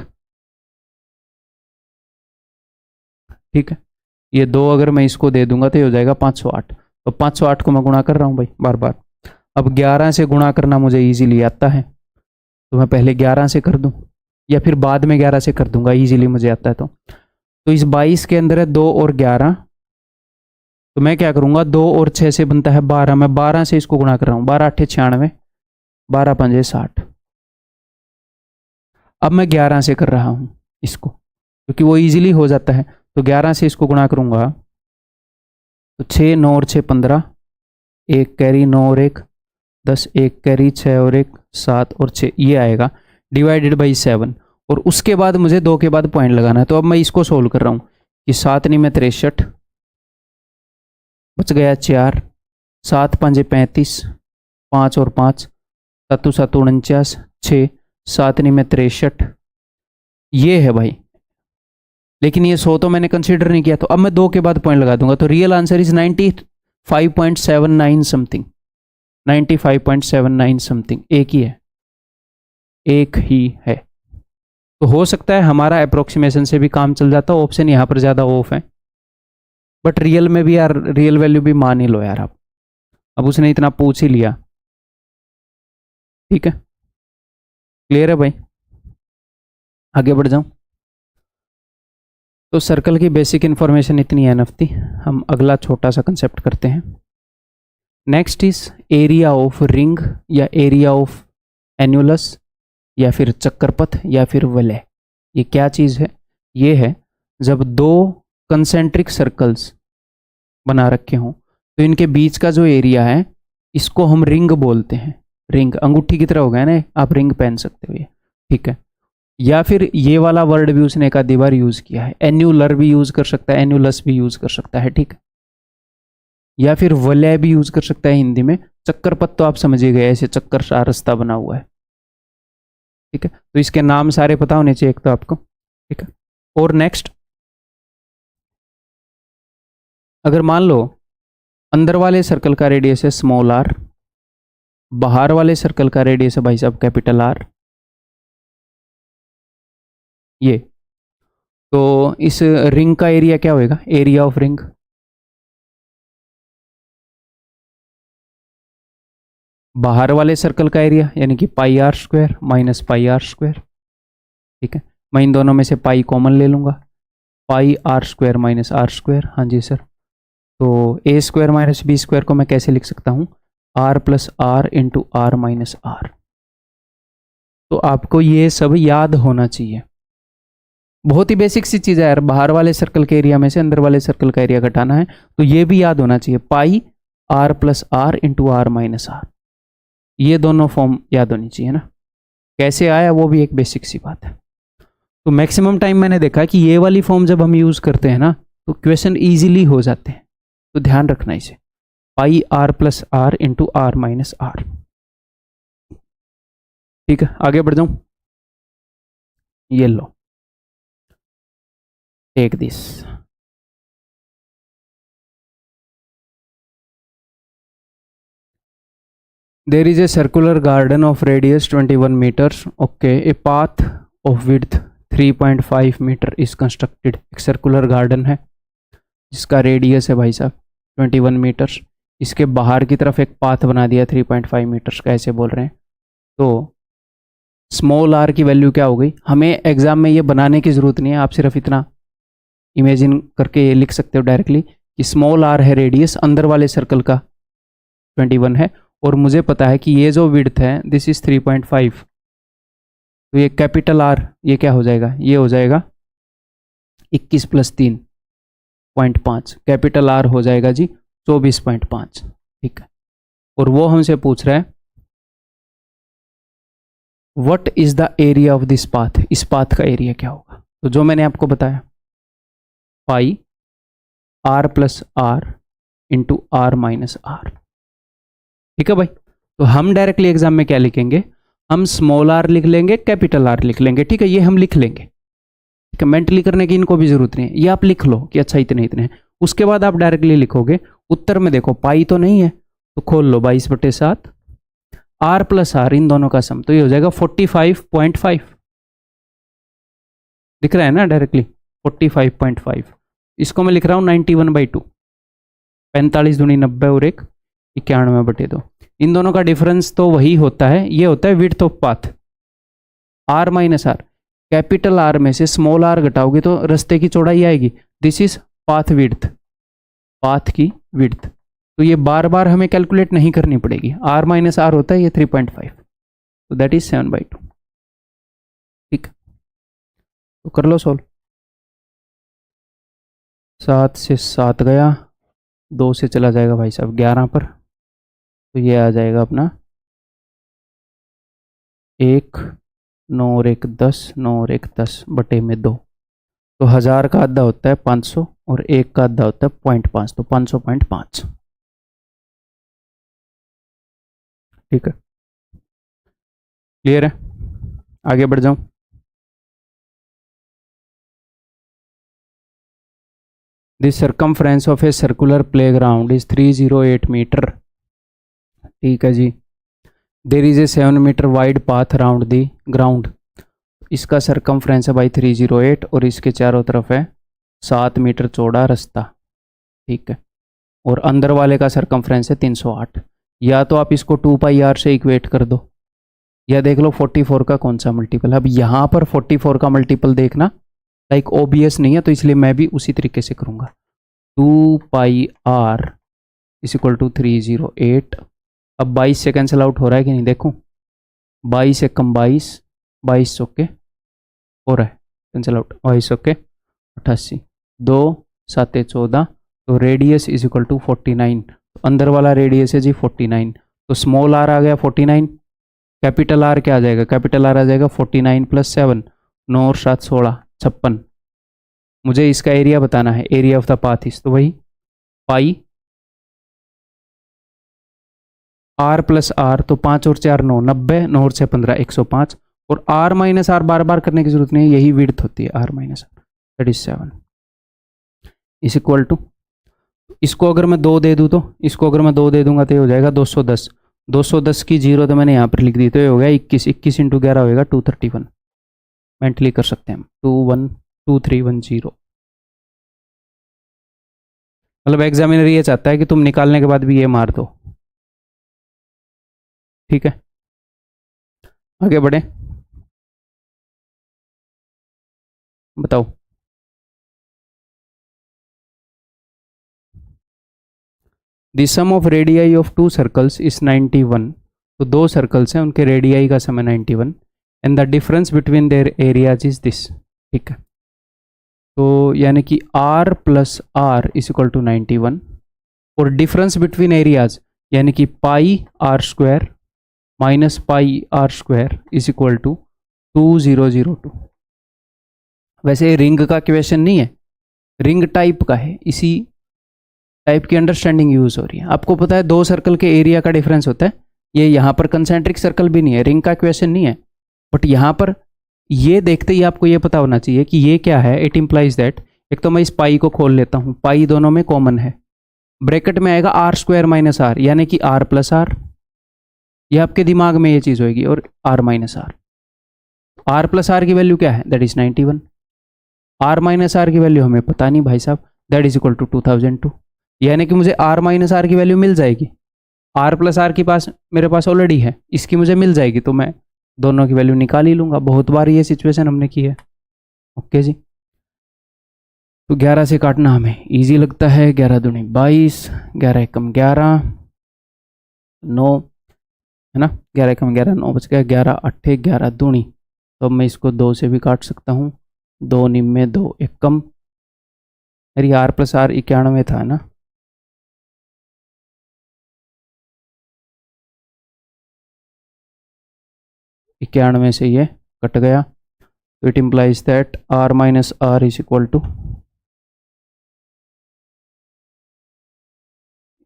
ठीक है, ये 2 अगर मैं इसको दे दूंगा तो ये हो जाएगा 508। तो 508 को मैं गुणा कर रहा हूँ भाई बार बार। अब 11 से गुणा करना मुझे इजीली आता है, तो मैं पहले 11 से कर दूं या फिर बाद में 11 से कर दूंगा, इजीली मुझे आता है। तो इस 22 के अंदर है 2 और 11, तो मैं क्या करूंगा, 2 और 6 से बनता है 12, मैं 12 से इसको गुणा कर रहा हूँ। 12 8 96, 12 5 60। अब मैं 11 से कर रहा हूँ इसको, क्योंकि वो इजीली हो जाता है। तो 11 से इसको गुणा करूंगा तो 6 9 और 6 15, 1 कैरी 9 और 1 10, 1 कैरी 6 और 1 7 और 6, ये आएगा डिवाइडेड बाई 7। और उसके बाद मुझे 2 के बाद पॉइंट लगाना है। तो अब मैं इसको सोल्व कर रहा हूँ कि 7 9 में 63, बच गया 4, 7 5 35, 5 और 5 7 7 49, 6 7 9 में 63, ये है भाई। लेकिन ये 100 तो मैंने कंसीडर नहीं किया, तो अब मैं 2 के बाद पॉइंट लगा दूंगा। तो real answer is 95.79 something, 95.79 something, एक ही है, एक ही है। तो हो सकता है हमारा अप्रोक्सीमेशन से भी काम चल जाता, ऑप्शन यहाँ पर ज़्यादा ऑफ है, बट रियल में भी यार रियल वैल्यू भी मान ही लो यार आप। अब उसने इतना पूछ ही लिया। ठीक है, क्लियर है भाई, आगे बढ़ जाऊं। तो सर्कल की बेसिक इन्फॉर्मेशन इतनी है नफ्ती। हम अगला छोटा सा कंसेप्ट करते हैं। Next is area of ring या एरिया ऑफ एन्युलस या फिर चक्करपथ या फिर वलय। ये क्या चीज़ है? ये है जब 2 कंसेंट्रिक सर्कल्स बना रखे हों तो इनके बीच का जो एरिया है इसको हम रिंग बोलते हैं। रिंग अंगूठी की तरह हो गया ना, आप रिंग पहन सकते हो ये। ठीक है, या फिर ये वाला वर्ड भी उसने एक आधी बार यूज किया है, एन्युलर भी यूज कर सकता है, एन्युलस भी यूज कर सकता है। ठीक है, या फिर वलय भी यूज कर सकता है हिंदी में। चक्करपथ तो आप समझिए गए, ऐसे चक्कर सा रास्ता बना हुआ है। ठीक है, तो इसके नाम सारे पता होने चाहिए एक तो आपको। ठीक है, और नेक्स्ट, अगर मान लो अंदर वाले सर्कल का रेडियस है स्मॉल आर, बाहर वाले सर्कल का रेडियस है भाई साहब कैपिटल आर, ये, तो इस रिंग का एरिया क्या होएगा? एरिया ऑफ रिंग बाहर वाले सर्कल का एरिया यानी कि pi are square minus pi are square. ठीक है, मैं इन दोनों में से पाई कॉमन ले लूंगा, pi are square minus R square. हाँ जी सर, तो A square minus B square को मैं कैसे लिख सकता हूँ? R plus R into are minus R. तो आपको ये सब याद होना चाहिए, बहुत ही बेसिक सी चीज़ है यार, बाहर वाले सर्कल के एरिया में से अंदर वाले सर्कल का एरिया घटाना है, तो ये भी याद होना चाहिए, pi R plus R into are minus R, ये दोनों फॉर्म याद होनी चाहिए ना। कैसे आया वो भी एक बेसिक सी बात है। तो मैक्सिमम टाइम मैंने देखा कि ये वाली फॉर्म जब हम यूज़ करते हैं ना तो क्वेश्चन ईजिली हो जाते हैं, तो ध्यान रखना इसे, pi R plus R into are minus R. ठीक है, आगे बढ़ जाऊं, ये लो, take this. There is a circular garden of radius 21 meters. Okay, a path of width 3.5 metre is constructed. एक सर्कुलर गार्डन है जिसका रेडियस है भाई साहब 21 मीटर्स, इसके बाहर की तरफ एक पाथ बना दिया 3.5 मीटर्स का, ऐसे बोल रहे हैं। तो स्मॉल आर की वैल्यू क्या हो गई, हमें एग्जाम में ये बनाने की ज़रूरत नहीं है, आप सिर्फ इतना इमेजिन करके ये लिख सकते हो डायरेक्टली कि स्मॉल आर है रेडियस अंदर वाले सर्कल का 21 है, और मुझे पता है कि ये जो विड्थ है दिस इज 3.5, तो ये कैपिटल आर ये क्या हो जाएगा, ये हो जाएगा 21 प्लस 3.5, कैपिटल आर हो जाएगा जी 24.5। ठीक है, और वो हमसे पूछ रहा है what is the area of this path, इस पाथ का एरिया क्या होगा। तो जो मैंने आपको बताया pi R plus R into are minus R. ठीक है भाई, तो हम डायरेक्टली एग्जाम में क्या लिखेंगे, हम स्मॉल आर लिख लेंगे, कैपिटल आर लिख लेंगे। ठीक है, ये हम लिख लेंगे, ठीक है, मेंटली करने की इनको भी जरूरत नहीं है, ये आप लिख लो कि अच्छा इतने इतने हैं। उसके बाद आप डायरेक्टली लिखोगे, उत्तर में देखो पाई तो नहीं है तो खोल लो 22/7, आर प्लस आर इन दोनों का सम, तो ये हो जाएगा 45.5, दिख रहा है ना डायरेक्टली 45.5। इसको मैं लिख रहा हूँ 91/2, 45 दूनी 90 और 1 91/2। इन दोनों का डिफरेंस तो वही होता है, ये होता है width of path, r minus r, capital R में से स्मॉल आर घटाओगे तो रास्ते की चौड़ाई आएगी, this is path width, path की विड्थ। तो ये बार बार हमें कैलकुलेट नहीं करनी पड़ेगी, आर माइनस आर होता है ये 3.5, तो दैट इज 7/2। ठीक, तो कर लो सोल्व। 7 से 7 गया, 2 से चला जाएगा भाई साहब 11 पर, तो ये आ जाएगा अपना 1 9 और 1 10, 9 और 1 10 बटे में 2, तो 1000 का आधा होता है 500 और 1 का आधा होता है 0.5, तो 500.5। ठीक है, क्लियर है, आगे बढ़ जाऊं। The circumference of a circular playground is 308 meter. ठीक है जी, there is a 7 meter wide path around the ground, इसका सरकमफ्रेंस है भाई 308 और इसके चारों तरफ है 7 मीटर चौड़ा रास्ता। ठीक है, और अंदर वाले का सरकमफ्रेंस है 308। या तो आप इसको 2πr से इक्वेट कर दो, या देख लो 44 का कौन सा मल्टीपल। अब यहाँ पर 44 का मल्टीपल देखना लाइक ओबीएस नहीं है, तो इसलिए मैं भी उसी तरीके से करूँगा, 2πr इज इक्वल टू 308। अब 22 से कैंसिल आउट हो रहा है कि नहीं, देखूँ 22 से कम 22, 22 के हो रहा है कैंसिल आउट, 22 के 88, 2 7 14, तो रेडियस इज इक्वल टू 49, तो अंदर वाला रेडियस है जी 49, तो स्मॉल आर आ गया 49, कैपिटल आर क्या आ जाएगा, कैपिटल आर आ जाएगा 49 प्लस 7, 9 और 7 16 56। मुझे इसका एरिया बताना है, area of the path is, तो वही पाई आर प्लस आर, तो 5 और 4 9 90, 9 और 6 15 105, और आर माइनस आर बार बार करने की जरूरत नहीं है, यही विड्थ होती है r minus r, that is 7 is equal to, इसको अगर मैं 2 दे दूँ तो इसको अगर मैं 2 दे दूंगा तो ये हो जाएगा 210, 210 की जीरो तो मैंने यहाँ पर लिख दी, तो ये हो गया 21, 21 इंटू 11 होएगा 231, मेंटली कर सकते हैं हम 2310। मतलब एग्जामिनर ये चाहता है कि तुम निकालने के बाद भी ये मार दो। ठीक है, आगे बढ़े, बताओ। The sum of radii of 2 circles is 91, तो 2 सर्कल्स हैं उनके रेडियाई का सम है 91, and the difference between their areas is this. ठीक है, तो यानी कि r plus R is equal to 91, और डिफरेंस बिटवीन एरियाज यानी कि pi are square minus pi are square is equal to 2002। वैसे रिंग का क्वेश्चन नहीं है, रिंग टाइप का है, इसी टाइप की अंडरस्टैंडिंग यूज हो रही है। आपको पता है दो सर्कल के एरिया का डिफरेंस होता है, ये यहाँ पर कंसेंट्रिक सर्कल भी नहीं है, रिंग का क्वेश्चन नहीं है, बट यहाँ पर ये देखते ही आपको ये पता होना चाहिए कि ये क्या है। इट इम्प्लाइज दैट, एक तो मैं इस पाई को खोल लेता हूँ, पाई दोनों में कॉमन है, ब्रैकेट में आएगा आर स्क्वायर माइनस आर यानी कि आर प्लस आर, ये आपके दिमाग में ये चीज़ होगी, और r minus r, r plus r की वैल्यू क्या है, that is 91, r minus r की वैल्यू हमें पता नहीं भाई साहब, दैट इज इक्वल टू 2002, यानी कि मुझे आर माइनस आर की वैल्यू मिल जाएगी, आर प्लस आर की पास मेरे पास ऑलरेडी है, इसकी मुझे मिल जाएगी, तो मैं दोनों की वैल्यू निकाल ही लूंगा। बहुत बार ये सिचुएशन हमने की है। ओके जी, तो 11 से काटना हमें इजी लगता है, 11 दूनी 22, 11 एकम 11, 9 है ना, 11 एकम 11, 9 बच गया, 11 अट्ठे 11 दूनी, तो अब मैं इसको 2 से भी काट सकता हूँ, 2 निम्न 2 एकम, मेरी आर प्लस आर 91 था ना, इक्यानवे से ये कट गया, तो it implies that are minus are is equal to,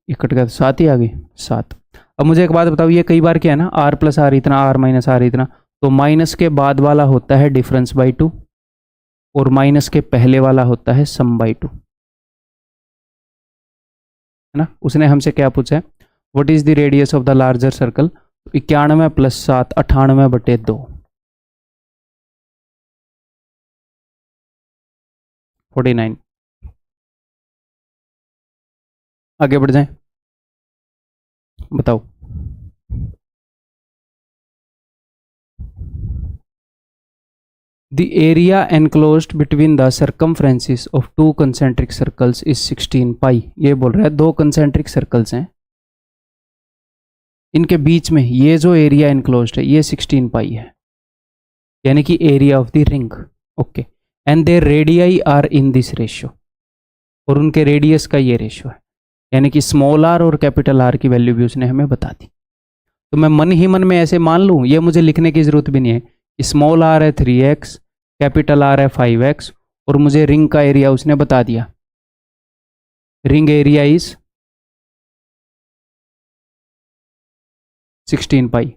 ये कट गया तो 7 ही आ गई, 7। अब मुझे एक बात बताओ, ये कई बार क्या है ना, आर प्लस आर इतना, आर माइनस आर इतना, तो माइनस के बाद वाला होता है डिफरेंस बाई 2, और माइनस के पहले वाला होता है सम बाई 2, है ना। उसने हमसे क्या पूछा है, what is the radius of the larger circle, 91 plus 7 98/2, 49। आगे बढ़ जाएं, बताओ। The area enclosed between the circumferences of two concentric circles is 16 pi। ये बोल रहा है दो concentric circles हैं, इनके बीच में ये जो एरिया enclosed है ये 16 pi है, यानी कि area of the ring. Okay, and their radii are in this ratio, और उनके रेडियस का ये रेशियो है, यानी कि स्मॉल आर और कैपिटल आर की वैल्यू भी उसने हमें बता दी। तो मैं मन ही मन में ऐसे मान लूँ, ये मुझे लिखने की ज़रूरत भी नहीं है कि स्मॉल आर है 3x, कैपिटल आर है 5x, और मुझे रिंग का एरिया उसने बता दिया, रिंग एरिया इज 16 पाई।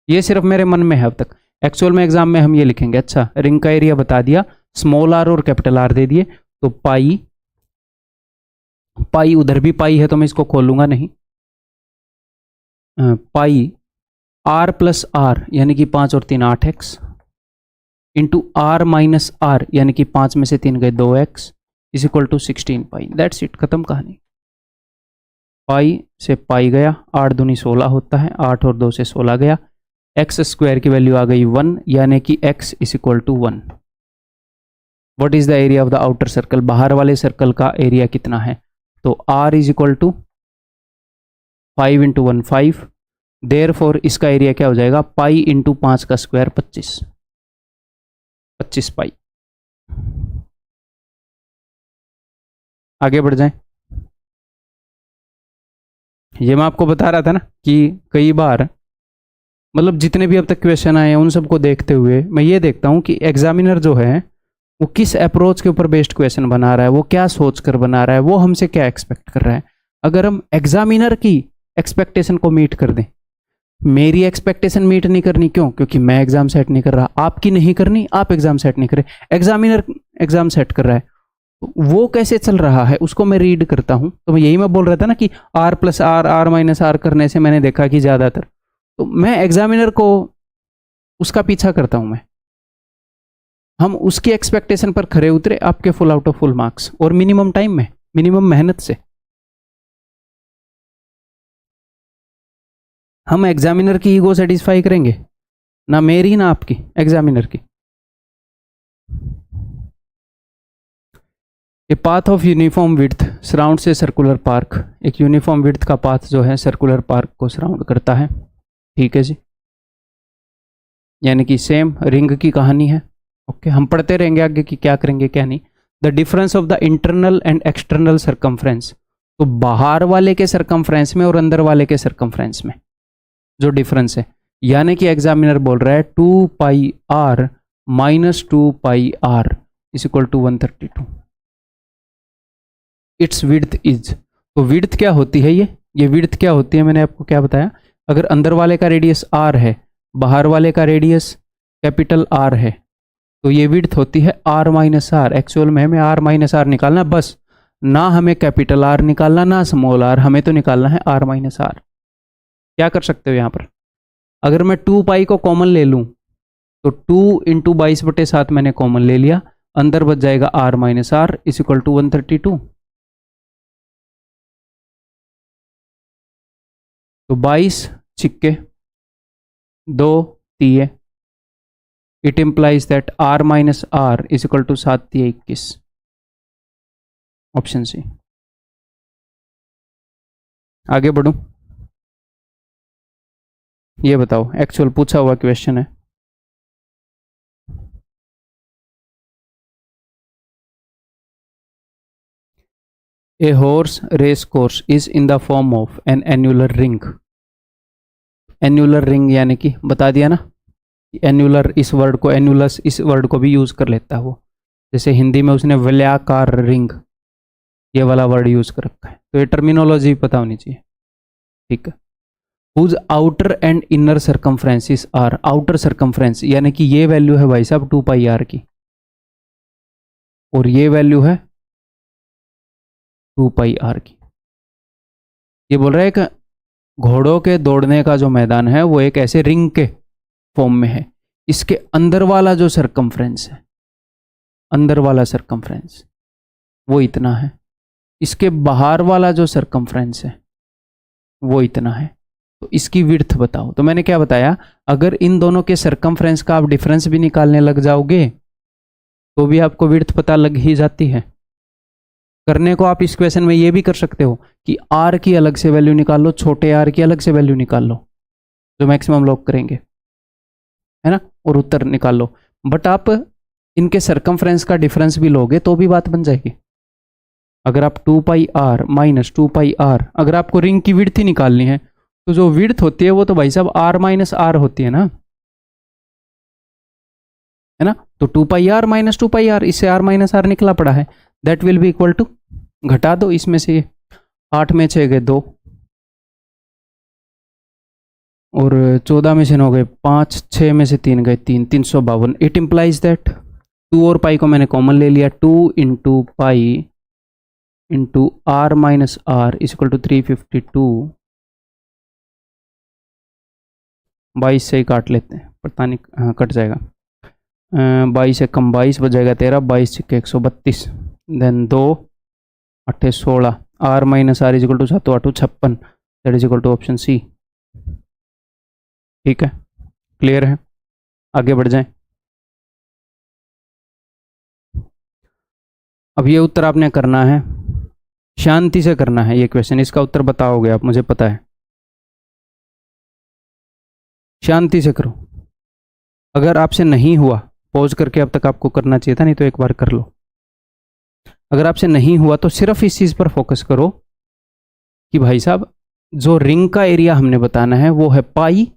ये सिर्फ मेरे मन में है अब तक, एक्चुअल में एग्जाम में हम ये लिखेंगे। अच्छा, रिंग का एरिया बता दिया, स्मॉल आर और कैपिटल आर दे दिए, तो पाई, पाई उधर भी पाई है तो मैं इसको खोलूंगा नहीं, पाई आर प्लस आर यानी कि 5 और 3 8x, into are minus are यानी कि 5 में से 3 गए 2x, is equal to 16 pi. That's it, खत्म कहानी। पाई से पाई गया, 8 दूनी 16 होता है, 8 और 2 से 16 गया, एक्स स्क्वायर की वैल्यू आ गई 1, यानी कि x is equal to 1। What is the area of the outer circle, बाहर वाले सर्कल का एरिया कितना है, तो r is equal to 5 into 1 5, therefore इसका एरिया क्या हो जाएगा, पाई इंटू 5 का स्क्वायर 25 पाई। आगे बढ़ जाएं। ये मैं आपको बता रहा था ना कि कई बार, मतलब जितने भी अब तक क्वेश्चन आए हैं उन सबको देखते हुए मैं ये देखता हूँ कि एग्जामिनर जो है वो किस अप्रोच के ऊपर बेस्ड क्वेश्चन बना रहा है, वो क्या सोच कर बना रहा है, वो हमसे क्या एक्सपेक्ट कर रहा है। अगर हम एग्जामिनर की एक्सपेक्टेशन को मीट कर दें, मेरी एक्सपेक्टेशन मीट नहीं करनी, क्यों, क्योंकि मैं एग्जाम सेट नहीं कर रहा, आपकी नहीं करनी, आप एग्जाम सेट नहीं करे, एग्जामिनर एग्जाम सेट कर रहा है, वो कैसे चल रहा है उसको मैं रीड करता हूं। तो यही मैं बोल रहा था ना कि r plus r, r minus r करने से मैंने देखा कि ज्यादातर, तो मैं एग्जामिनर को उसका पीछा करता हूं मैं, हम उसकी एक्सपेक्टेशन पर खरे उतरे, आपके full out of full marks, और मिनिमम टाइम में, मिनिमम मेहनत से। हम एग्जामिनर की ईगो सेटिस्फाई करेंगे, ना मेरी ना आपकी, एग्जामिनर की। A path of uniform width surrounds A circular park, एक यूनिफॉर्म विड्थ का पाथ जो है सर्कुलर पार्क को सराउंड करता है। ठीक है जी, यानी कि सेम रिंग की कहानी है, ओके, हम पढ़ते रहेंगे आगे कि क्या करेंगे क्या नहीं। The difference of the internal and external circumference, तो बाहर वाले के सरकमफ्रेंस में और अंदर वाले के सरकमफ्रेंस में जो डिफरेंस है, यानी कि एग्जामिनर बोल रहा है 2 pi are minus 2 pi R is equal to 132, its width is. तो विड्थ क्या होती है, ये विड्थ क्या होती है, मैंने आपको क्या बताया, अगर अंदर वाले का रेडियस आर है, बाहर वाले का रेडियस कैपिटल आर है, तो ये विड्थ होती है आर माइनस आर। एक्चुअल में हमें आर माइनस आर निकालना, बस ना हमें कैपिटल आर निकालना ना स्मॉल आर, हमें तो निकालना है आर माइनस आर। क्या कर सकते हो यहाँ पर, अगर मैं 2 पाई को कॉमन ले लूँ तो 2 इंटू 22/7 मैंने कॉमन ले लिया, अंदर बच जाएगा R minus are is equal to 132। तो 22 छिक्के 2 तिये, it implies that are minus are is equal to 7 तिये 21, ऑप्शन सी। आगे बढ़ूं, ये बताओ, एक्चुअल पूछा हुआ क्वेश्चन है। A horse race course is in the form of an annular ring. Annular ring यानी कि बता दिया ना, एन्युलर इस वर्ड को, एन्युलस इस वर्ड को भी यूज कर लेता है वो, जैसे हिंदी में उसने वलयाकार रिंग ये वाला वर्ड यूज कर रखा है, तो ये टर्मिनोलॉजी पता होनी चाहिए, ठीक है। Whose outer and inner circumferences are, outer circumference यानी कि ये वैल्यू है भाई साहब 2 पाई आर की, और ये वैल्यू है 2 पाई आर की। ये बोल रहा है कि घोड़ों के दौड़ने का जो मैदान है वो एक ऐसे रिंग के फॉर्म में है, इसके अंदर वाला जो सरकमफ्रेंस है, अंदर वाला सरकमफ्रेंस वो इतना है, इसके बाहर वाला जो सरकमफ्रेंस है वो इतना है, तो इसकी विड्थ बताओ। तो मैंने क्या बताया, अगर इन दोनों के सरकमफ्रेंस का आप डिफरेंस भी निकालने लग जाओगे तो भी आपको विड्थ पता लग ही जाती है। करने को आप इस क्वेश्चन में ये भी कर सकते हो कि आर की अलग से वैल्यू निकाल लो, छोटे आर की अलग से वैल्यू निकाल लो, जो मैक्सिमम लोग करेंगे, है ना, और उत्तर निकाल लो। बट आप इनके सरकमफ्रेंस का डिफरेंस भी लोगे तो भी बात बन जाएगी। अगर आप 2 pi are minus 2 pi are, अगर आपको रिंग की विड्थ ही निकालनी है तो जो विड्थ होती है वो तो भाई साहब आर माइनस आर होती है ना, है ना। तो 2 pi are minus 2 pi r, इससे आर माइनस आर निकला पड़ा है, that will be equal to, घटा दो इसमें से 8 में 6 गए 2, और 14 में से 9 गए 5, 6 में से 3 गए 3, 352। इट इम्प्लाइज दैट 2 और पाई को मैंने कॉमन ले लिया, 2 into pi into are minus are is equal to 352। 22 से ही काट लेते हैं, पता नहीं, हाँ कट जाएगा, 22 से कम 22 बजाएगा 13, 22 के 132, then 2 8 16, r minus are is equal to 7 8 56, that is equal to option C. ठीक है, क्लियर है, आगे बढ़ जाएं। अब ये उत्तर आपने करना है, शांति से करना है ये क्वेश्चन, इसका उत्तर बताओगे आप, मुझे पता है, शांति से करो। अगर आपसे नहीं हुआ, पॉज करके अब तक आपको करना चाहिए था, नहीं तो एक बार कर लो। अगर आपसे नहीं हुआ तो सिर्फ इस चीज पर फोकस करो कि भाई साहब जो रिंग का एरिया हमने बताना है वो है pi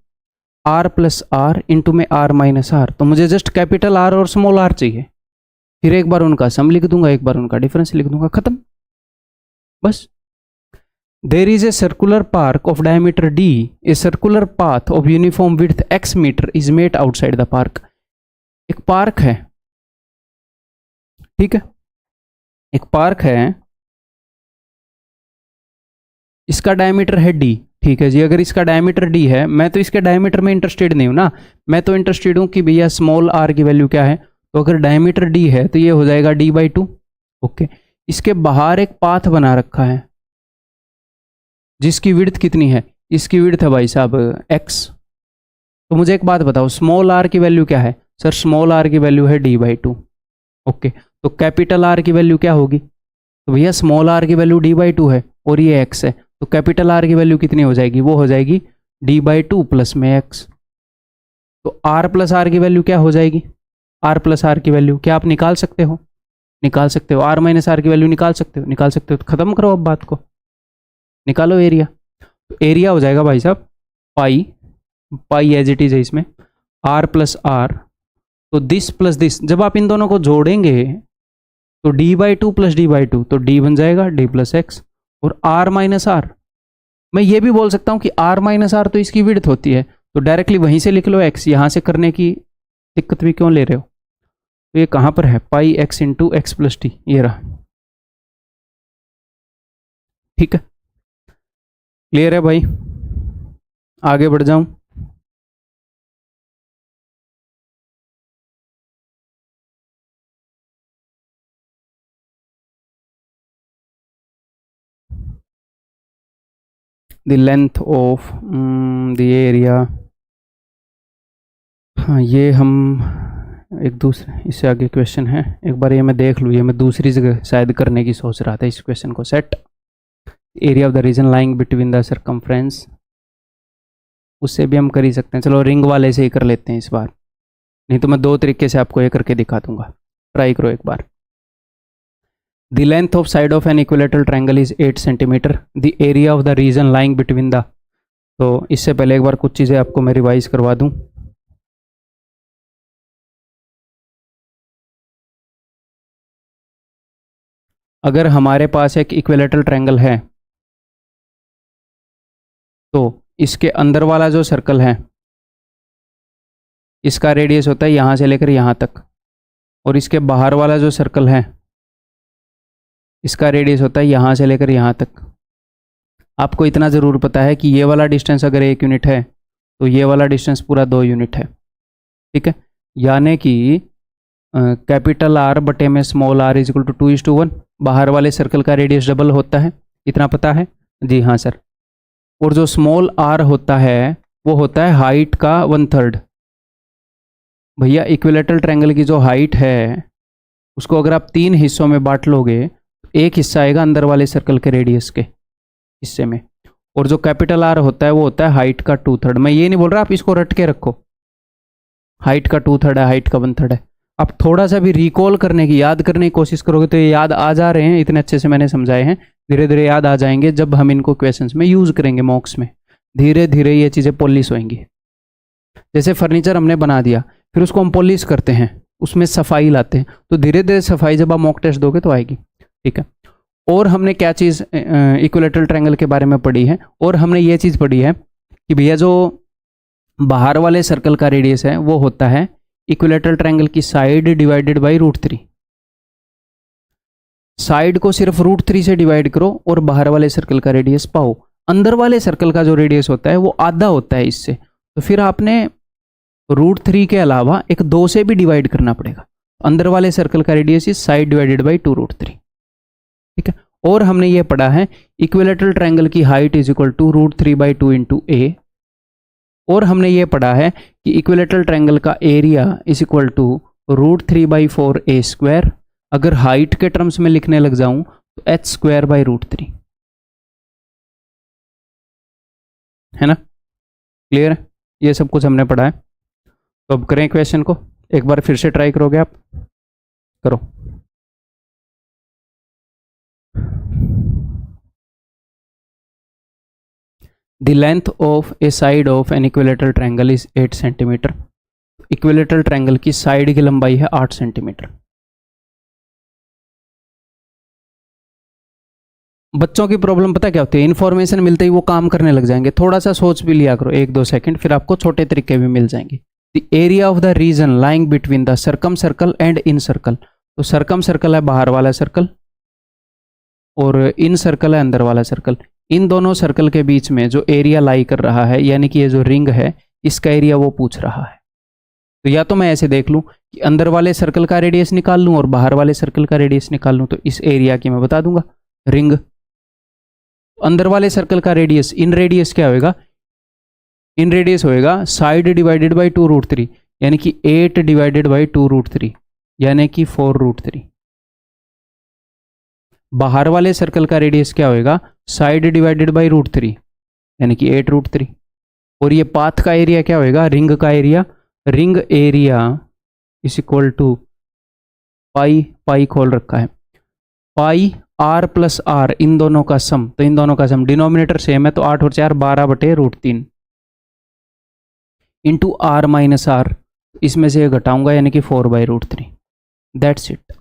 R plus R into में आर माइनस आर, तो मुझे जस्ट कैपिटल आर और स्मॉल आर चाहिए, फिर एक बार उनका सम लिख दूंगा, एक बार उनका डिफरेंस लिख दूंगा, खत्म, बस। There is a circular park of diameter d, a circular path of uniform width x metre is made outside the park. एक पार्क है, ठीक है, एक पार्क है, इसका डायमीटर है d, ठीक है जी। अगर इसका डायमीटर d है, मैं तो इसके डायमीटर में इंटरेस्टेड नहीं हूं ना, मैं तो इंटरेस्टेड हूं कि भैया स्मॉल r की वैल्यू क्या है, तो अगर डायमीटर d है तो ये हो जाएगा d/2, ओके। इसके बाहर एक पाथ बना रखा है जिसकी विड्थ कितनी है, इसकी विड्थ है भाई साहब x, तो मुझे एक बात बताओ, स्मॉल r की वैल्यू क्या है, सर स्मॉल r की वैल्यू है d/2, ओके। तो कैपिटल R की वैल्यू क्या होगी, तो भैया स्मॉल r की वैल्यू d/2 है और ये x है, तो कैपिटल R की वैल्यू कितनी हो जाएगी, वो हो जाएगी d/2 प्लस में x, तो r प्लस r की वैल्यू क्या हो जाएगी, आर प्लस आर की वैल्यू क्या आप निकाल सकते हो? निकाल सकते हो। आर माइनस आर की वैल्यू निकाल सकते हो? निकाल सकते हो। तो खत्म करो अब बात को, निकालो एरिया। तो एरिया हो जाएगा भाई साहब पाई, पाई एज इट इज है इसमें, आर प्लस आर, तो दिस प्लस दिस, जब आप इन दोनों को जोड़ेंगे तो D by two plus D by two, तो डी बन जाएगा डी प्लस एक्स, और आर माइनस आर, मैं ये भी बोल सकता हूँ कि आर माइनस आर तो इसकी विड्थ होती है, तो डायरेक्टली वहीं से लिख लो एक्स, यहाँ से करने की दिक्कत भी क्यों ले रहे हो? तो ये कहाँ पर है? Pi X into X plus T, ये रहा। ठीक है, क्लियर है भाई? आगे बढ़ जाऊं? The length of the area, हाँ ये हम एक दूसरे, इससे आगे क्वेश्चन है, एक बार ये मैं देख लूँ, ये मैं दूसरी जगह शायद करने की सोच रहा था इस क्वेश्चन को। Set area of the region lying between the circumference, उससे भी हम कर ही सकते हैं, चलो रिंग वाले से ही कर लेते हैं इस बार, नहीं तो मैं दो तरीके से आपको ये करके दिखा दूंगा, ट्राई करो एक बार। The length of side of an equilateral triangle is 8 centimeter, the area of the region lying between the, तो इससे पहले एक बार कुछ चीज़ें आपको मैं रिवाइज करवा दूं। अगर हमारे पास एक इक्विलेटरल ट्रायंगल है तो इसके अंदर वाला जो सर्कल है इसका रेडियस होता है यहाँ से लेकर यहाँ तक, और इसके बाहर वाला जो सर्कल है इसका रेडियस होता है यहाँ से लेकर यहाँ तक। आपको इतना ज़रूर पता है कि ये वाला डिस्टेंस अगर 1 यूनिट है तो ये वाला डिस्टेंस पूरा 2 यूनिट है, ठीक है, यानी कि कैपिटल आर बटे में small r is equal to 2:1, बाहर वाले सर्कल का रेडियस डबल होता है, इतना पता है? जी हाँ सर। और जो स्मॉल आर होता है वो होता है हाइट का 1/3। भैया इक्विलेटरल ट्रायंगल की जो हाइट है उसको अगर आप 3 हिस्सों में बांट लोगे तो एक हिस्सा आएगा अंदर वाले सर्कल के रेडियस के हिस्से में, और जो कैपिटल आर होता है वो होता है हाइट का 2/3। मैं ये नहीं बोल रहा आप इसको रट के रखो, हाइट का 2/3 है, हाइट का 1/3 है। आप थोड़ा सा भी रिकॉल करने की, याद करने की कोशिश करोगे तो ये याद आ जा रहे हैं, इतने अच्छे से मैंने समझाए हैं, धीरे धीरे याद आ जाएंगे जब हम इनको क्वेश्चंस में यूज़ करेंगे, मॉक्स में धीरे धीरे ये चीज़ें पॉलिश होंगी। जैसे फर्नीचर हमने बना दिया, फिर उसको हम पॉलिश करते हैं, उसमें सफाई लाते हैं, तो धीरे धीरे सफाई जब आप मॉक टेस्ट दोगे तो आएगी, ठीक है। और हमने क्या चीज़ इक्विलेटरल ट्रायंगल के बारे में पढ़ी है, और हमने ये चीज़ पढ़ी है कि भैया जो बाहर वाले सर्कल का रेडियस है वो होता है इक्विलेटरल ट्रायंगल की साइड डिवाइडेड बाई √3। साइड को सिर्फ √3 से डिवाइड करो और बाहर वाले सर्कल का रेडियस पाओ। अंदर वाले सर्कल का जो रेडियस होता है वो आधा होता है इससे, तो फिर आपने √3 के अलावा एक 2 से भी डिवाइड करना पड़ेगा। अंदर वाले सर्कल का radius is side divided by 2√3, ठीक है। और हमने ये पढ़ा है इक्विलेटरल ट्रायंगल की height is equal to √3/2 into A, और हमने ये पढ़ा है कि इक्विलेटरल ट्रायंगल का area is equal to √3/4a²। अगर हाइट के टर्म्स में लिखने लग जाऊं तो h²/√3, है ना, क्लियर है? ये सब कुछ हमने पढ़ा है। तो अब करें क्वेश्चन को, एक बार फिर से ट्राई करोगे आप? करो। The length of a side of an equilateral triangle is 8 centimetre. Equilateral triangle की साइड की लंबाई है 8 सेंटीमीटर। बच्चों की प्रॉब्लम पता क्या होती है, इन्फॉर्मेशन मिलते ही वो काम करने लग जाएंगे, थोड़ा सा सोच भी लिया करो 1-2 सेकंड, फिर आपको छोटे तरीके भी मिल जाएंगे। The area of the region lying between the circumcircle and incircle, तो सर्कम सर्कल है बाहर वाला सर्कल और इन सर्कल है अंदर वाला सर्कल। इन दोनों सर्कल के बीच में जो एरिया लाई कर रहा है, यानी कि ये जो रिंग है इसका एरिया वो पूछ रहा है। तो या तो मैं ऐसे देख लूं कि अंदर वाले सर्कल का रेडियस निकाल लूं और बाहर वाले सर्कल का रेडियस निकाल लूं, तो इस एरिया की मैं बता दूंगा रिंग। अंदर वाले सर्कल का रेडियस, इन रेडियस क्या होएगा? इन रेडियस होएगा साइड डिवाइडेड बाई 2√3, यानी कि 8 डिवाइडेड बाई 2√3, यानी कि 4√3। बाहर वाले सर्कल का रेडियस क्या होएगा? साइड डिवाइडेड बाई √3, यानी कि 8√3। और ये पाथ का एरिया क्या होएगा? रिंग का area. Ring area is equal to pi, pi खोल रखा है, पाई आर प्लस आर, इन दोनों का सम, तो इन दोनों का सम, डिनोमिनेटर सेम है तो 8 और 4 12/√3 इंटू आर माइनस आर, इसमें से घटाऊंगा यानी कि 4/√3। That's it.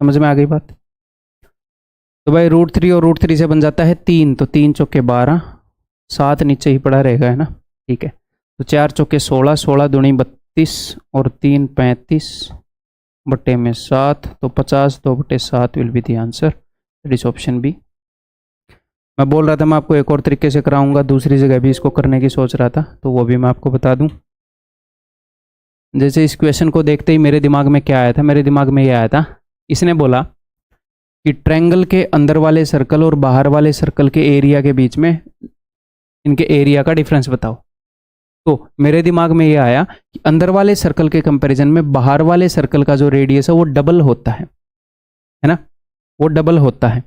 समझ में आ गई बात? तो भाई √3 और √3 से बन जाता है 3, तो 3 चौके 12, 7 नीचे ही पड़ा रहेगा, है ना? ठीक है, तो 4 चौके 16, 16 दूनी 32 और 3 35 बट्टे में 7, तो 50 2/7 will be the answer. That is option B. मैं बोल रहा था मैं आपको एक और तरीके से कराऊंगा, दूसरी जगह भी इसको करने की सोच रहा था, तो वो भी मैं आपको बता दूं। जैसे इस क्वेश्चन को देखते ही मेरे दिमाग में क्या आया था, मेरे दिमाग में ये आया था, इसने बोला कि ट्रायंगल के अंदर वाले सर्कल और बाहर वाले सर्कल के एरिया के बीच में इनके एरिया का डिफरेंस बताओ। तो मेरे दिमाग में ये आया कि अंदर वाले सर्कल के कंपैरिजन में बाहर वाले सर्कल का जो रेडियस है वो डबल होता है ना? वो डबल होता है।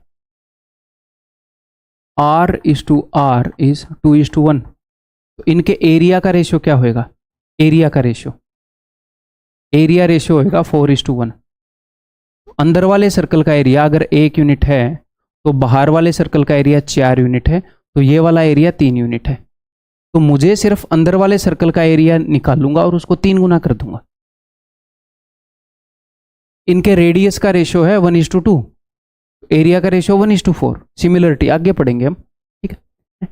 R is two R is 2:1। तो इनके एरिया का रेशियो क्या होएगा? एरिया का रेशियो, एरिया रेशियो होएगा 4:1। अंदर वाले सर्कल का एरिया अगर 1 यूनिट है तो बाहर वाले सर्कल का एरिया 4 यूनिट है, तो ये वाला एरिया 3 यूनिट है। तो मुझे सिर्फ अंदर वाले सर्कल का एरिया निकालूंगा और उसको 3 गुना कर दूंगा। इनके रेडियस का रेशियो है 1:2, एरिया का रेशियो 1:4। सिमिलरिटी आगे पढ़ेंगे हम, ठीक है?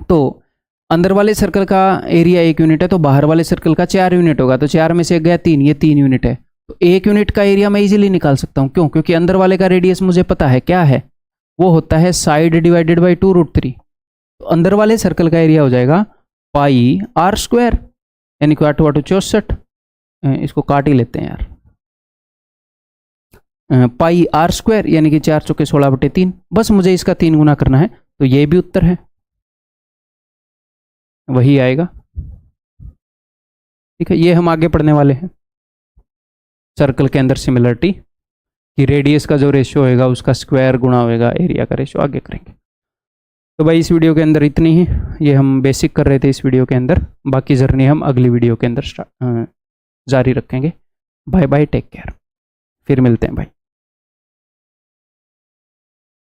तो अंदर वाले सर्कल का एरिया 1 यूनिट है तो बाहर वाले सर्कल का 4 यूनिट होगा, तो 4 में से गया 3, ये 3 यूनिट है। तो 1 यूनिट का एरिया मैं इजीली निकाल सकता हूं। क्यों? क्योंकि अंदर वाले का रेडियस मुझे पता है क्या है, वो होता है साइड डिवाइडेड बाई 2√3। तो अंदर वाले सर्कल का एरिया हो जाएगा पाई r², यानी कि 8 8 64, इसको काट ही लेते हैं यार, पाई r² यानी कि 4 चौके 16/3। बस मुझे इसका 3 गुना करना है, तो ये भी उत्तर है, वही आएगा। ठीक है, ये हम आगे पढ़ने वाले हैं सर्कल के अंदर सिमिलरिटी कि रेडियस का जो रेशियो होएगा उसका स्क्वायर गुणा होएगा एरिया का रेशियो, आगे करेंगे। तो भाई इस वीडियो के अंदर इतनी ही, ये हम बेसिक कर रहे थे इस वीडियो के अंदर, बाकी जर्नी हम अगली वीडियो के अंदर जारी रखेंगे। बाय बाय, टेक केयर, फिर मिलते हैं भाई।